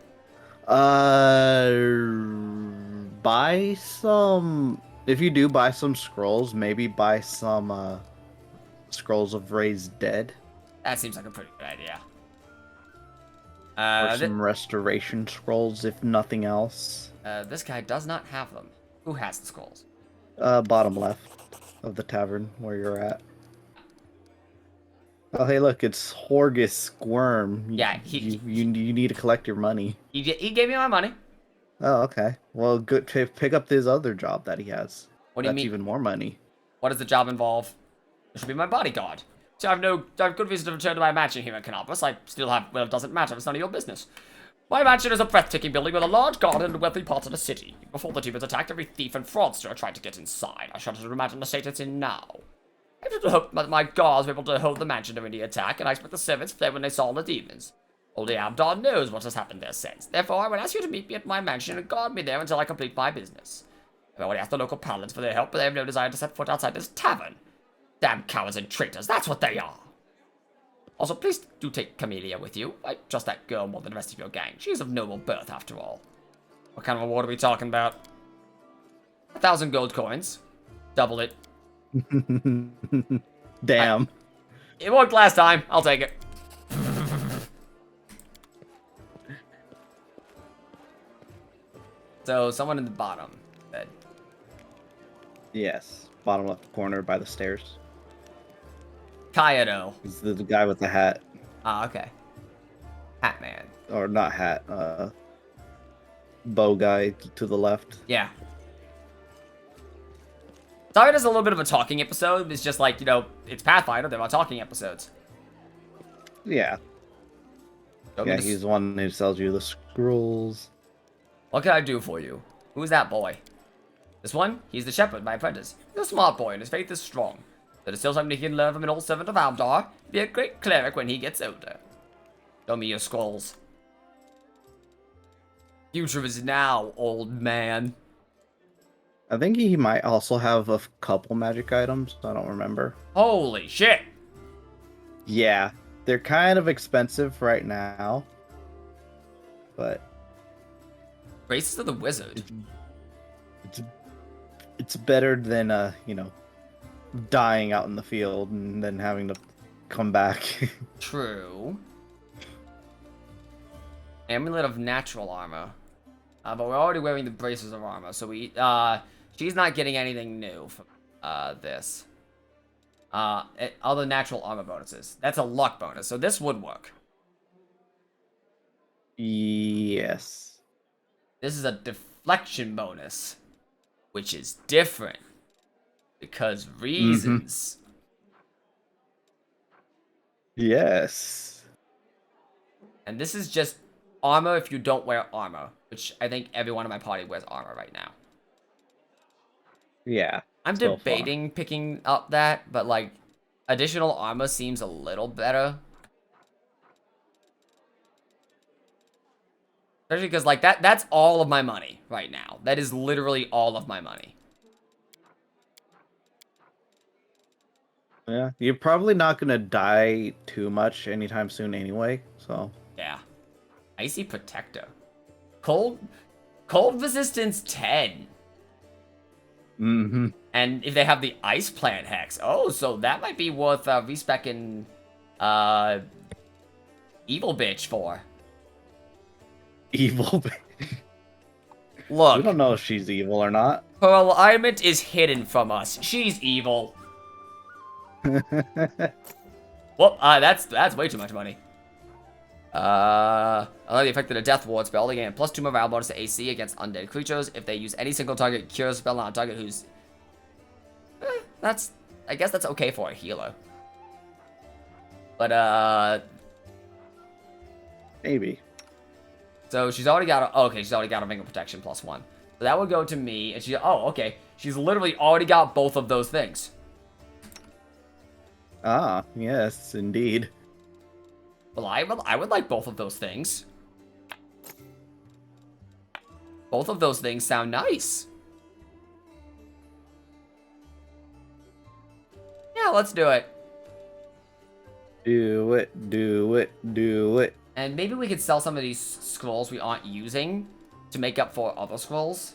Buy some... If you do buy some scrolls, maybe buy some, Scrolls of Raised Dead. That seems like a pretty good idea. Or some restoration scrolls, if nothing else. This guy does not have them. Who has the scrolls? Bottom left of the tavern where you're at. Oh, hey, look, it's Horgus Squirm. Yeah, you need to collect your money. He gave me my money. Oh, okay. Well, good. Pick up this other job that he has. What do you mean? That's even more money. What does the job involve? It should be my bodyguard. So I have good reason to return to my mansion here in Canopus. I still have, well, it doesn't matter. It's none of your business. My mansion is a breathtaking building with a large garden and wealthy parts of the city. Before the demons attacked, every thief and fraudster tried to get inside. I shudder to imagine the state it's in now. I just hope that my guards were able to hold the mansion during the attack, and I expect the servants fled when they saw the demons. Only Abdon knows what has happened there since. Therefore, I would ask you to meet me at my mansion and guard me there until I complete my business. I've already asked the local paladins for their help, but they have no desire to set foot outside this tavern. Damn cowards and traitors, that's what they are. Also, please do take Camellia with you. I trust that girl more than the rest of your gang. She is of noble birth, after all. What kind of reward are we talking about? 1,000 gold coins. Double it. Damn. It worked last time. I'll take it. So someone in the bottom bed. Yes, bottom left corner by the stairs. Kaido. He's the guy with the hat, Ah, okay. Hat man. or not hat. Bow guy to the left. Yeah. Sorry, there's a little bit of a talking episode. It's just like, it's Pathfinder. There are talking episodes. Yeah. Yeah, he's the one who sells you the scrolls. What can I do for you? Who's that boy? This one? He's the shepherd, my apprentice. He's a smart boy, and his faith is strong. There is still something he can learn from an old servant of Aldar. Be a great cleric when he gets older. Show me your scrolls. Future is now, old man. I think he might also have a couple magic items. I don't remember. Holy shit! Yeah, they're kind of expensive right now, but Graces of the Wizard. it's better than dying out in the field and then having to come back. True. Amulet of natural armor. But we're already wearing the braces of armor, so she's not getting anything new from this. Other natural armor bonuses. That's a luck bonus, so this would work. Yes. This is a deflection bonus, which is different because reasons. Yes. And this is just armor if you don't wear armor, which I think everyone in my party wears armor right now. Yeah. I'm debating picking up that, but like additional armor seems a little better. Especially because like that's all of my money right now. That is literally all of my money. Yeah, you're probably not gonna die too much anytime soon anyway, so. Yeah. Icy Protector. Cold resistance 10. Mm-hmm. And if they have the Ice Plant Hex, oh, so that might be worth respecing Evil Bitch for. Evil. Look. We don't know if she's evil or not. Her alignment is hidden from us. She's evil. Well, that's way too much money. Allow the effect of the Death Ward spell to gain a +2 morale bonus to AC against undead creatures. If they use any single target cure spell on a target who's... I guess that's okay for a healer. But, Maybe. So she's already got she's already got a Ring of Protection +1. So that would go to me, and okay. She's literally already got both of those things. Ah, yes, indeed. Well, I would like both of those things. Both of those things sound nice. Yeah, let's do it. Do it, do it, do it. And maybe we could sell some of these scrolls we aren't using to make up for other scrolls.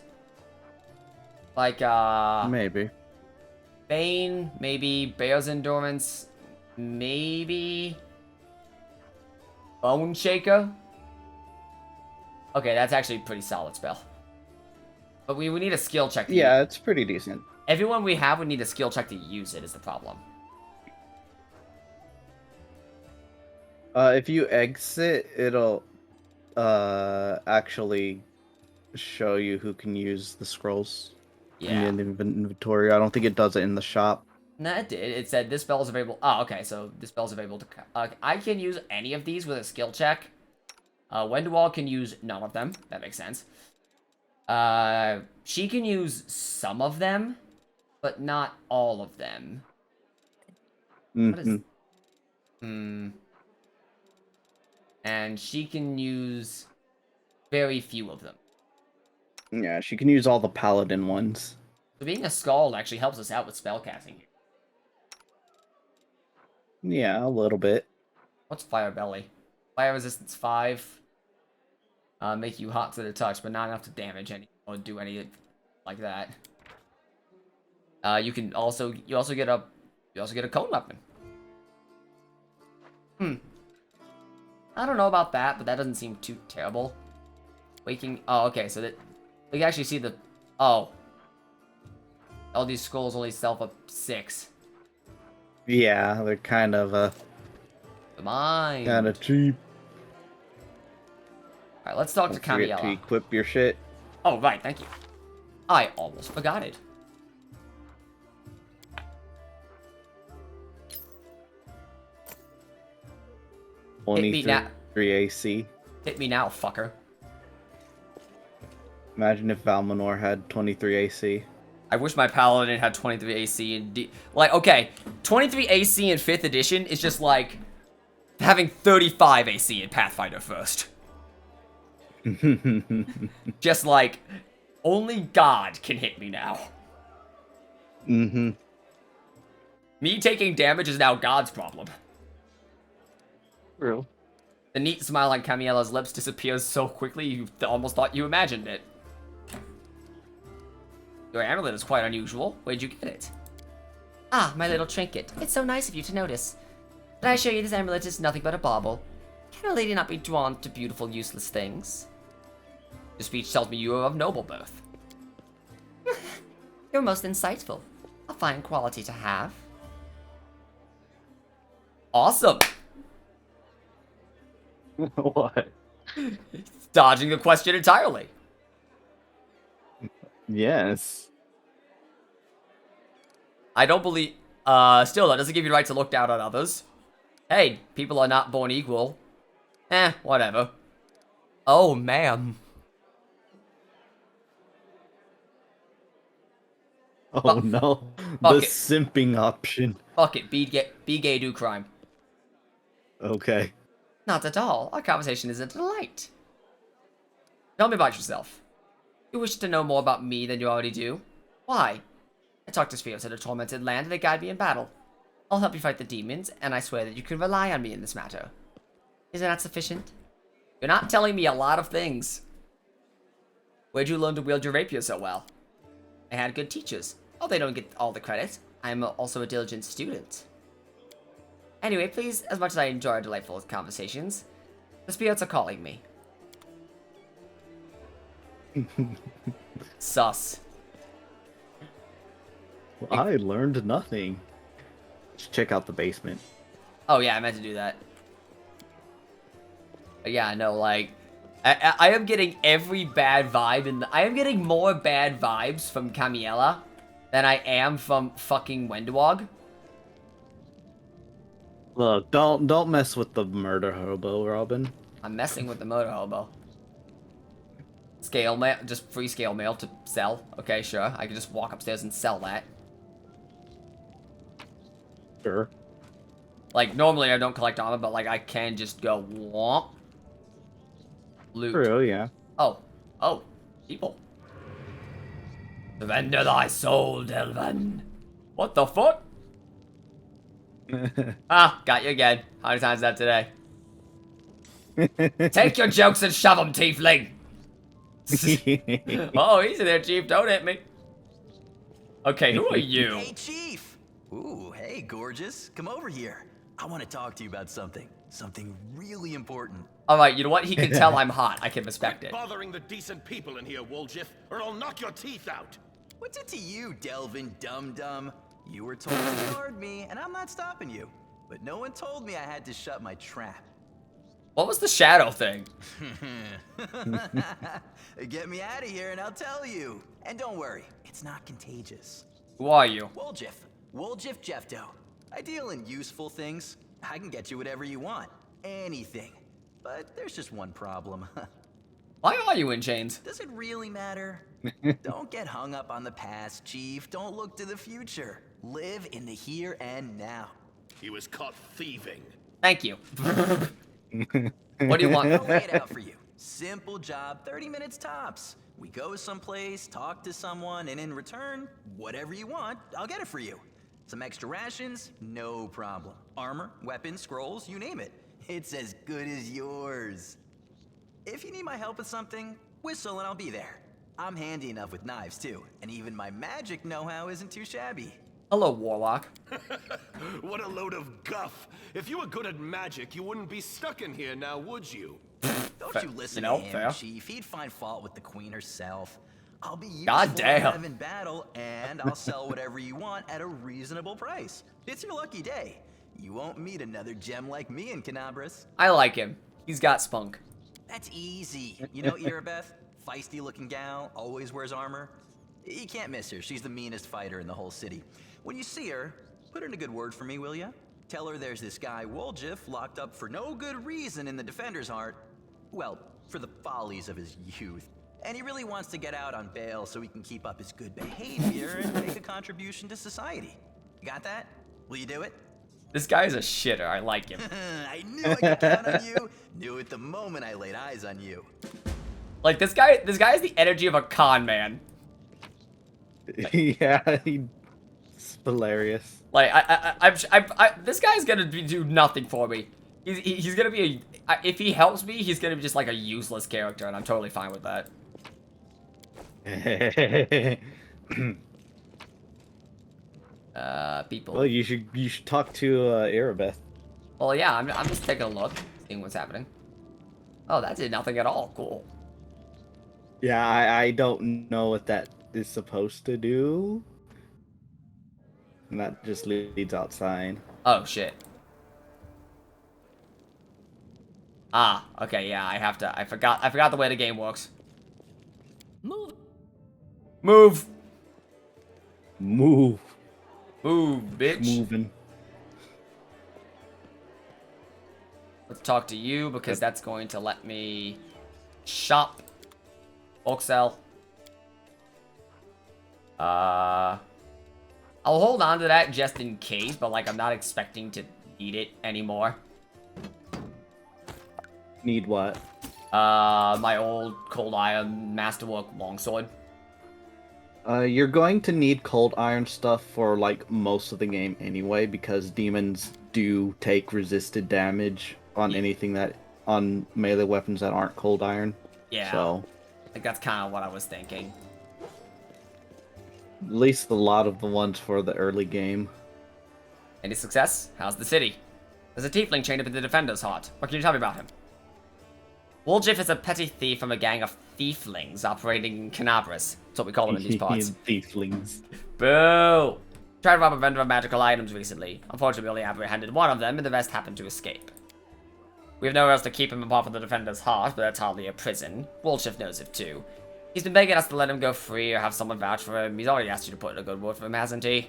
Like, Maybe. Bane, maybe Bear's Endurance, maybe Bone Shaker. Okay, that's actually a pretty solid spell. But we need a skill check. Yeah, it's pretty decent. Everyone we have would need a skill check to use it is the problem. If you exit, it'll actually show you who can use the scrolls in the inventory. I don't think it does it in the shop. No, it did. It said this spell is available. Oh, okay. So this spell is available to. I can use any of these with a skill check. Wendual can use none of them. That makes sense. She can use some of them, but not all of them. What is? And she can use very few of them. Yeah, she can use all the paladin ones. So being a Skald actually helps us out with spellcasting. Yeah, a little bit. What's Fire Belly? Fire resistance 5. Make you hot to the touch, but not enough to damage any or do any like that. You also get a cone weapon. I don't know about that, but that doesn't seem too terrible. Waking. Oh, okay. So You can actually see the... Oh. All these scrolls only sell for 6. Yeah, they're kind of Mine. cheap. Alright, let's talk to Don't forget to Camiella. equip your shit. Oh, right, thank you. I almost forgot it. Hit me now. 23 AC. Hit me now, fucker. Imagine if Valmanor had 23 AC. I wish my paladin had 23 AC and D... Like, okay, 23 AC in 5th edition is just like having 35 AC in Pathfinder first. Just like, only God can hit me now. Mm-hmm. Me taking damage is now God's problem. Real. The neat smile on Camiella's lips disappears so quickly you almost thought you imagined it. Your amulet is quite unusual. Where'd you get it? Ah, my little trinket. It's so nice of you to notice. But I assure you this amulet is nothing but a bauble. Can a lady not be drawn to beautiful, useless things? Your speech tells me you are of noble birth. You're most insightful. A fine quality to have. Awesome! What? Dodging the question entirely. Yes. I don't believe... still, that doesn't give you the right to look down on others. Hey, people are not born equal. Whatever. Oh, ma'am. Oh no. Fuck The it. simping option. Fuck it, be gay, do crime. Okay. Not at all. Our conversation is a delight. Tell me about yourself. You wish to know more about me than you already do? Why? I talk to spirits in a tormented land and they guide me in battle. I'll help you fight the demons, and I swear that you can rely on me in this matter. Is that sufficient? You're not telling me a lot of things. Where'd you learn to wield your rapier so well? I had good teachers. Oh, they don't get all the credit. I'm also a diligent student. Anyway, please, as much as I enjoy our delightful conversations, the spirits are calling me. Sus. Well, I learned nothing. Let's check out the basement. Oh yeah, I meant to do that. But yeah, no, like, I am getting every bad vibe, I am getting more bad vibes from Camiella than I am from fucking Wendwog. Look, don't mess with the murder hobo, Robin. I'm messing with the motor hobo. Scale mail, just free scale mail to sell. Okay, sure. I can just walk upstairs and sell that. Sure. Like, normally I don't collect armor, but like I can just go womp. Loot. True, yeah. Oh. Oh. People. Surrender thy soul, Delvin. What the fuck? Ah, got you again. How many times is that today? Take your jokes and shove them, tiefling. Oh, easy there, Chief. Don't hit me. Okay, who are you? Hey, Chief. Ooh, hey, gorgeous. Come over here. I want to talk to you about something. Something really important. Alright, you know what? He can tell I'm hot. I can respect it. Bothering the decent people in here, Wolgiff, or I'll knock your teeth out. What's it to you, Delvin Dum-Dum? You were told to guard me, and I'm not stopping you. But no one told me I had to shut my trap. What was the shadow thing? Get me out of here and I'll tell you. And don't worry, it's not contagious. Who are you? Wolgiff Jeffdo. I deal in useful things. I can get you whatever you want. Anything. But there's just one problem. Why are you in chains? Does it really matter? Don't get hung up on the past, Chief. Don't look to the future. Live in the here and now. He was caught thieving. Thank you. What do you want? I'll lay it out for you. Simple job, 30 minutes tops. We go someplace, talk to someone, and in return, whatever you want, I'll get it for you. Some extra rations? No problem. Armor, weapons, scrolls, you name it. It's as good as yours. If you need my help with something, whistle and I'll be there. I'm handy enough with knives too, and even my magic know-how isn't too shabby. Hello, Warlock. What a load of guff. If you were good at magic, you wouldn't be stuck in here now, would you? Don't you listen You know, to him, fair. Chief. He'd find fault with the queen herself. I'll be useful God to damn. have in battle, and I'll sell whatever you want at a reasonable price. It's your lucky day. You won't meet another gem like me in Canabras. I like him. He's got spunk. That's easy. You know Irabeth? Feisty-looking gal, always wears armor. You can't miss her. She's the meanest fighter in the whole city. When you see her, put in a good word for me, will ya? Tell her there's this guy Woljif locked up for no good reason in the Defender's Heart. Well, for the follies of his youth. And he really wants to get out on bail so he can keep up his good behavior and make a contribution to society. You got that? Will you do it? This guy's a shitter. I like him. I knew I could count on you. Knew it the moment I laid eyes on you. Like, this guy has the energy of a con man. Yeah, it's hilarious. Like, this guy's gonna do nothing for me. He's gonna be if he helps me, he's gonna be just like a useless character, and I'm totally fine with that. People. Well, you should talk to Irabeth. Well, yeah, I'm just taking a look, seeing what's happening. Oh, that did nothing at all. Cool. Yeah, I don't know what that is supposed to do. And that just leads outside. Oh shit. Ah, okay, yeah, I forgot the way the game works. Move. Move, Move, bitch. moving. Let's talk to you because that's going to let me shop. Bulk sell. I'll hold on to that just in case, but like I'm not expecting to need it anymore. Need what? My old cold iron masterwork longsword. You're going to need cold iron stuff for like most of the game anyway, because demons do take resisted damage on anything on melee weapons that aren't cold iron. Yeah. So I think that's kind of what I was thinking. at least a lot of the ones for the early game. Any success? How's the city? There's a tiefling chained up in the Defender's Heart. What can you tell me about him? Woljif is a petty thief from a gang of thieflings operating in Canabras. That's what we call them in these parts. Thieflings. Boo! Tried to rob a vendor of magical items recently. Unfortunately, we only apprehended one of them, and the rest happened to escape. We have nowhere else to keep him apart from the Defender's Heart, but that's hardly a prison. Woljif knows it too. He's been begging us to let him go free or have someone vouch for him. He's already asked you to put in a good word for him, hasn't he?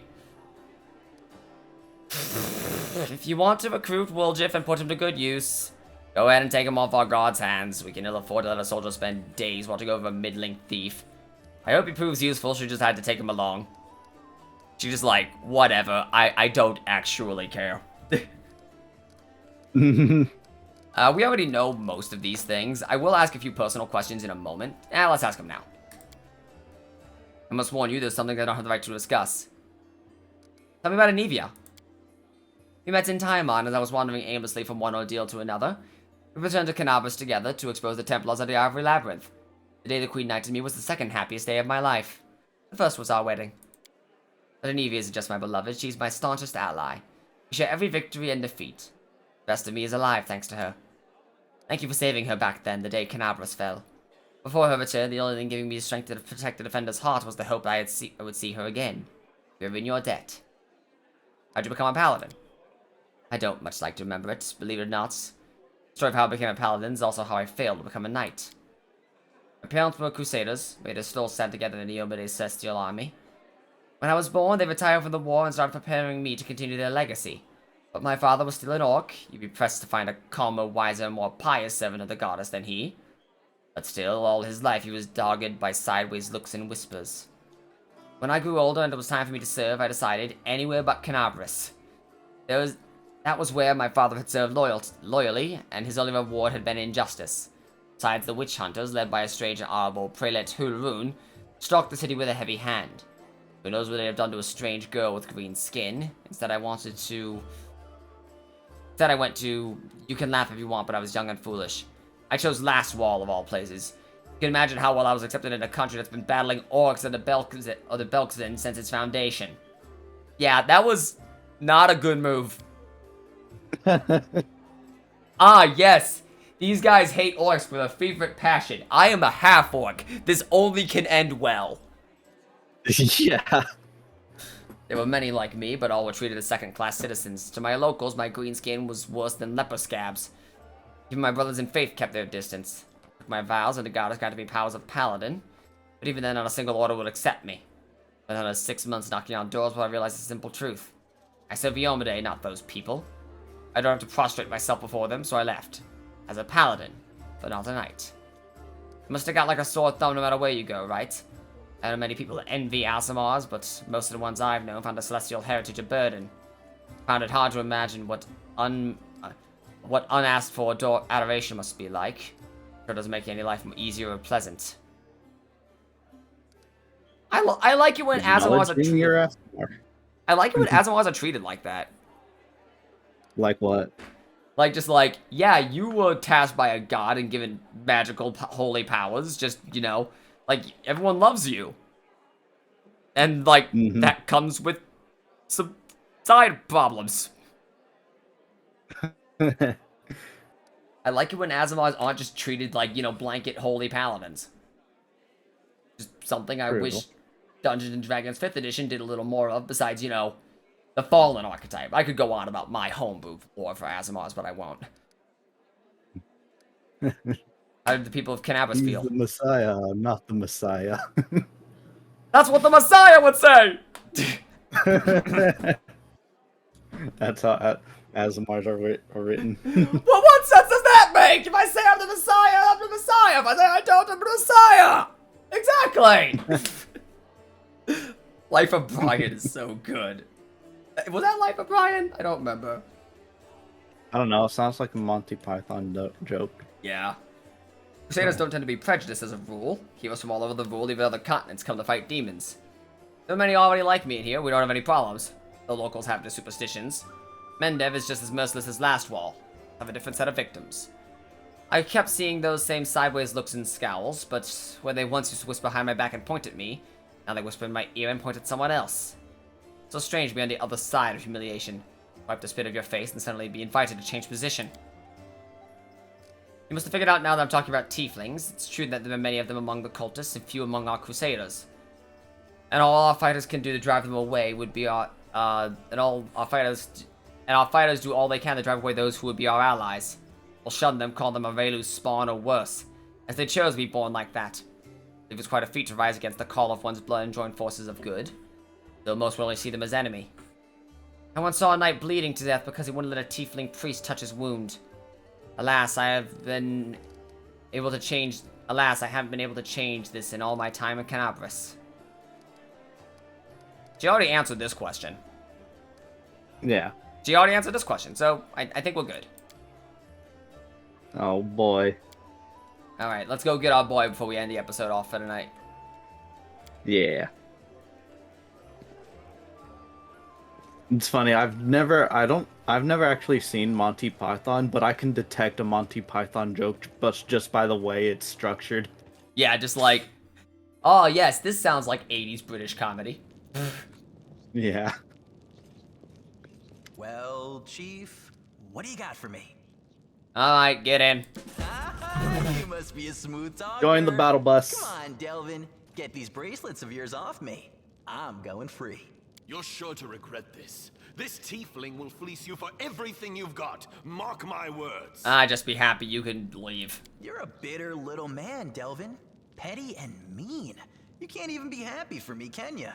If you want to recruit Woljif and put him to good use, go ahead and take him off our guard's hands. We can ill afford to let a soldier spend days watching over a middling thief. I hope he proves useful. She just had to take him along. She's just like, whatever. I don't actually care. We already know most of these things. I will ask a few personal questions in a moment. Let's ask them now. I must warn you, there's something I don't have the right to discuss. Tell me about Anivia. We met in Tiamon as I was wandering aimlessly from one ordeal to another. We returned to Canabras together to expose the Templars of the Ivory Labyrinth. The day the Queen knighted me was the second happiest day of my life. The first was our wedding. But Anivia isn't just my beloved, she's my staunchest ally. We share every victory and defeat. The rest of me is alive thanks to her. Thank you for saving her back then, the day Canabras fell. Before her return, the only thing giving me the strength to protect the Defender's Heart was the hope I would see her again. You're in your debt. How'd you become a paladin? I don't much like to remember it, believe it or not. The story of how I became a paladin is also how I failed to become a knight. My parents were crusaders. We had a still stand together in the Iomede's celestial army. When I was born, they retired from the war and started preparing me to continue their legacy. But my father was still an orc. You'd be pressed to find a calmer, wiser, more pious servant of the goddess than he. But still, all his life he was dogged by sideways looks and whispers. When I grew older and it was time for me to serve, I decided anywhere but Canabras. That was where my father had served loyally, and his only reward had been injustice. Besides, the witch hunters, led by a strange and horrible prelate Hulrun, stalked the city with a heavy hand. Who knows what they have done to a strange girl with green skin? Instead, I went to, you can laugh if you want, but I was young and foolish. I chose Last Wall of all places. You can imagine how well I was accepted in a country that's been battling orcs and the Belkzen since its foundation. Yeah, that was not a good move. Ah, yes. These guys hate orcs with a favorite passion. I am a half-orc. This only can end well. Yeah. There were many like me, but all were treated as second-class citizens. To my locals, my green skin was worse than leper scabs. Even my brothers in faith kept their distance. My vows and the goddess got to be powers of paladin, but even then not a single order would accept me. Within another 6 months knocking on doors where I realized the simple truth. I serve Yomade, not those people. I don't have to prostrate myself before them, so I left. As a paladin, but not a knight. You must have got like a sore thumb no matter where you go, right? I know many people envy Aasimars, but most of the ones I've known found a celestial heritage a burden. Found it hard to imagine what unasked for adoration must be like. Sure doesn't make any life easier or pleasant. I like it when Aasimars are treated. I like it when Aasimars are treated like that. Like what? Like, just like, yeah, you were tasked by a god and given magical holy powers. Just, you know, like, everyone loves you. And, like, that comes with some side problems. I like it when Aasimars aren't just treated like, you know, blanket holy paladins. Just something I wish Dungeons & Dragons 5th edition did a little more of, besides, you know, the Fallen archetype. I could go on about my homebrew lore for Aasimars, but I won't. How did the people of Canabras feel? He's the Messiah, not the Messiah. That's what the Messiah would say! That's how Aasimars are written. Well, what sense does that make? If I say I'm the Messiah, I'm the Messiah. If I say I don't, I'm the Messiah! Exactly! Life of Brian is so good. Was that Life of Brian? I don't remember. I don't know. It sounds like a Monty Python joke. Yeah. Crusaders don't tend to be prejudiced as a rule. Heroes from all over the world, even other continents, come to fight demons. There are many already like me in here. We don't have any problems. The locals have their superstitions. Mendev is just as merciless as Lastwall. Have a different set of victims. I kept seeing those same sideways looks and scowls, but where they once used to whisper behind my back and point at me, now they whisper in my ear and point at someone else. So strange to be on the other side of humiliation. Wipe the spit of your face and suddenly be invited to change position. You must have figured out now that I'm talking about tieflings. It's true that there are many of them among the cultists and few among our crusaders. And all our fighters can do to drive them away would be our fighters do all they can to drive away those who would be our allies. We'll shun them, call them Avelu's spawn or worse, as they chose to be born like that. It was quite a feat to rise against the call of one's blood and join forces of good. Though most will only see them as enemy. I once saw a knight bleeding to death because he wouldn't let a tiefling priest touch his wound. Alas, I haven't been able to change this in all my time in Canabras. She already answered this question. Yeah. She already answered this question, so I think we're good. Oh boy. Alright, let's go get our boy before we end the episode off for tonight. Yeah. It's funny, I've never actually seen Monty Python, but I can detect a Monty Python joke just by the way it's structured. Yeah, just like, oh yes, this sounds like 80s British comedy. Yeah. Well, Chief, what do you got for me? Alright, get in. You must be a smooth talker. Join the battle bus. Come on, Delvin. Get these bracelets of yours off me. I'm going free. You're sure to regret this. This tiefling will fleece you for everything you've got. Mark my words. I'd just be happy you can leave. You're a bitter little man, Delvin. Petty and mean. You can't even be happy for me, can you?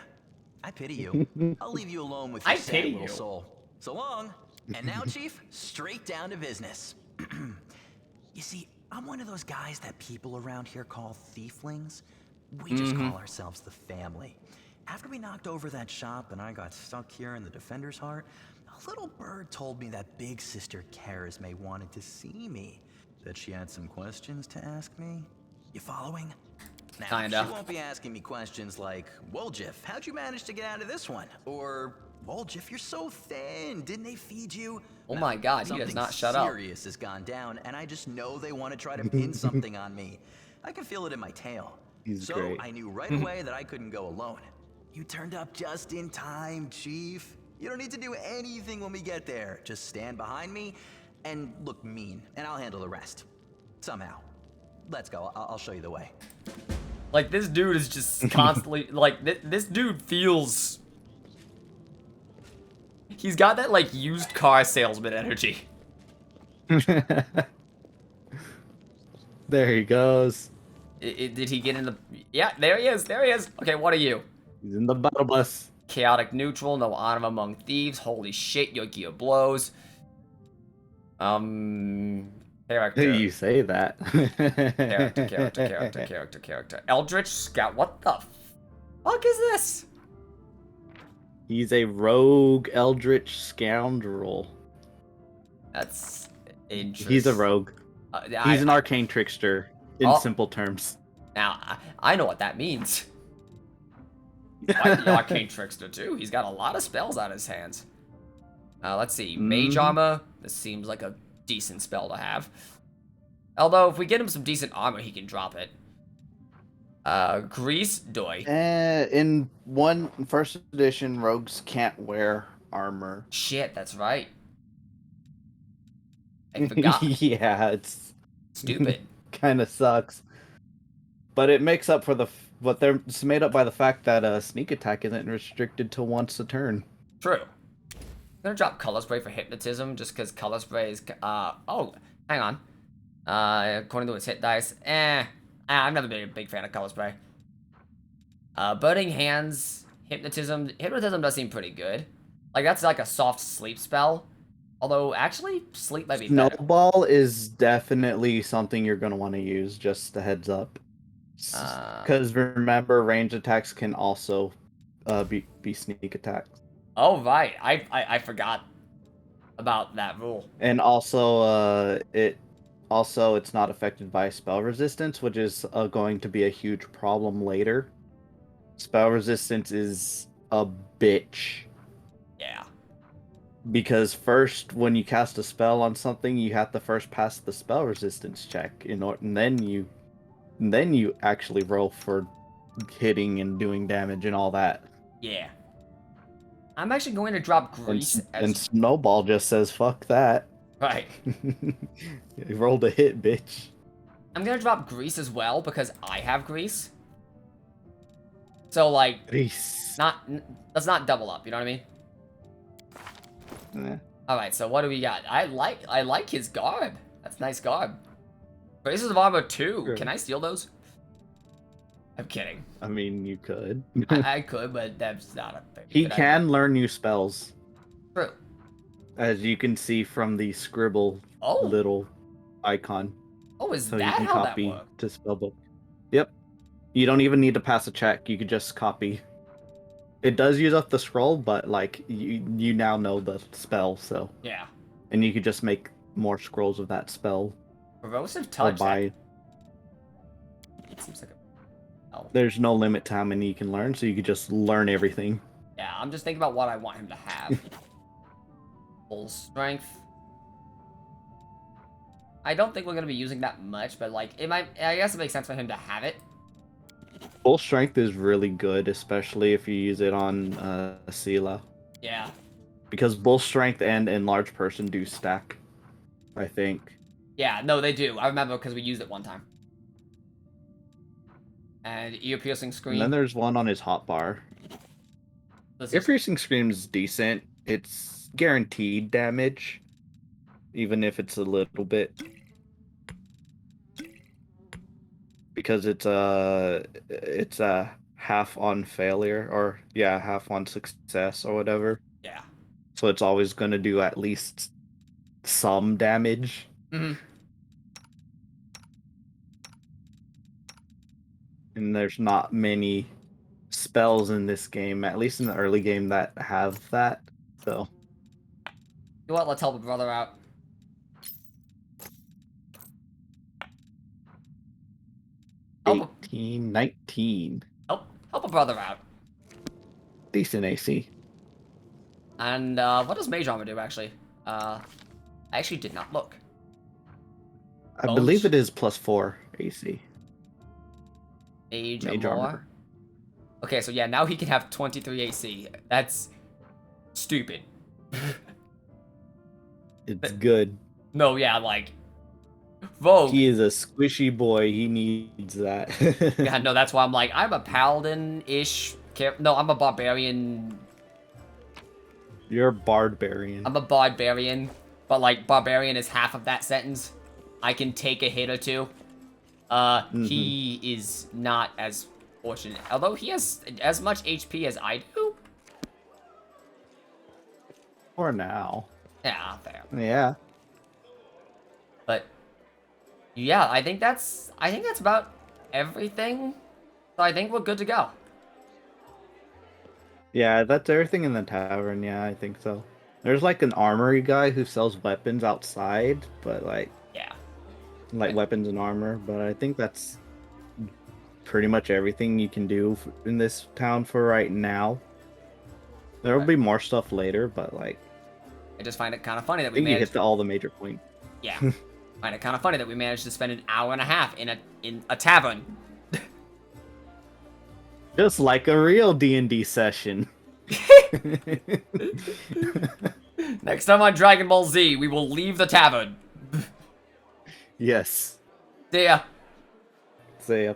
I pity you. I'll leave you alone with your sad little soul. So long. And now, Chief, straight down to business. You see, I'm one of those guys that people around here call thieflings. We just call ourselves the family. After we knocked over that shop and I got stuck here in the Defender's Heart, a little bird told me that big sister Charisme wanted to see me. That she had some questions to ask me. You following? Now, Kinda. she won't be asking me questions like, Woljif, how'd you manage to get out of this one? Or, Woljif, you're so thin, didn't they feed you? Oh my god, he does not shut up. Something serious has gone down, and I just know they want to try to pin something on me. I can feel it in my tail. He's so great. I knew right away that I couldn't go alone. You turned up just in time, Chief. You don't need to do anything when we get there. Just stand behind me and look mean, and I'll handle the rest. Somehow. Let's go. I'll show you the way. Like, this dude is just constantly, like, this dude feels... He's got that, like, used car salesman energy. There he goes. Did he get in the... Yeah, there he is, there he is. Okay, what are you? He's in the battle bus. Chaotic neutral, no honor among thieves. Holy shit, your gear blows. Character. You say that. Character. Eldritch Scout. What the fuck is this? He's a rogue eldritch scoundrel. That's interesting. He's a rogue. He's an arcane trickster, in Oh. simple terms. Now, I know what that means. He's quite the arcane trickster, too. He's got a lot of spells on his hands. Let's see. Mage armor. This seems like a decent spell to have. Although, if we get him some decent armor, he can drop it. Grease Doy. In first edition, rogues can't wear armor. Shit, that's right. I forgot. Yeah, it's Stupid. kind of sucks. But it makes up for it's made up by the fact that sneak attack isn't restricted to once a turn. True. I'm gonna drop Color Spray for Hypnotism, just because Color Spray is... oh, hang on. According to its hit dice, I've never been a big fan of Color Spray. Burning Hands, Hypnotism does seem pretty good. Like, that's like a soft sleep spell. Although, actually, sleep might be better. Snowball is definitely something you're going to want to use, just a heads up. Because remember, range attacks can also be sneak attacks. Oh, right. I forgot about that rule. And also, it's not affected by spell resistance, which is going to be a huge problem later. Spell resistance is a bitch. Yeah. Because first, when you cast a spell on something, you have to first pass the spell resistance check, and then you actually roll for hitting and doing damage and all that. Yeah. I'm actually going to drop Grease And Snowball just says, fuck that. Right. You rolled a hit, bitch. I'm gonna drop Grease as well, because I have Grease. So, like, Grease. let's not double up, you know what I mean? Alright, so what do we got? I like his garb. That's nice garb. Braces of Armor 2. Sure. Can I steal those? I'm kidding. I mean, you could. I could, but that's not a thing. He can learn new spells, True. as you can see from the scribble Oh. little icon. Oh, is So you that can how that copy works? to spellbook. Yep. You don't even need to pass a check. You could just copy. It does use up the scroll, but like you now know the spell, so Yeah. and you could just make more scrolls of that spell. Corrosive Or Touch. buy. It seems like a... There's no limit to how many you can learn, so you could just learn everything. Yeah, I'm just thinking about what I want him to have. Full Strength. I don't think we're gonna be using that much, but like it might. I guess it makes sense for him to have it. Full strength is really good, especially if you use it on Sela. Yeah. Because both strength and enlarged person do stack, I think. Yeah. No, they do. I remember because we used it one time. And ear piercing And scream. then there's one on his hotbar. Ear piercing scream is decent. It's guaranteed damage, even if it's a little bit. Because it's a half on failure, or yeah, half on success or whatever. Yeah. So it's always going to do at least some damage. Mm-hmm. And there's not many spells in this game, at least in the early game, that have that. So You know what? Let's help a brother out. Help 18, 19. help a brother out. Decent AC. And what does Mage Armor do actually? I actually did not look. I Bones? believe it is +4 AC. Mage Mage Armor. Armor. Okay, so yeah, now he can have 23 AC. That's stupid. It's good. No, yeah, like Vogue. He is a squishy boy. He needs that. Yeah, no, that's why I'm like, I'm a paladin-ish. No, I'm a barbarian. You're a barbarian. I'm a barbarian, but like barbarian is half of that sentence. I can take a hit or two. He is not as fortunate, although he has as much HP as I do. For now. Yeah, fair. Yeah. But yeah, I think that's about everything. So I think we're good to go. Yeah, that's everything in the tavern. Yeah, I think so. There's like an armory guy who sells weapons outside, but like Yeah. weapons and armor. But I think that's pretty much everything you can do in this town for right now. There will be more stuff later, but like I just find it kind of funny that I we think you managed. hit all the major points. Yeah. Find it kind of funny that we managed to spend an hour and a half in a tavern. Just like a real D&D session. Next time on Dragon Ball Z, we will leave the tavern. Yes. See ya. See ya.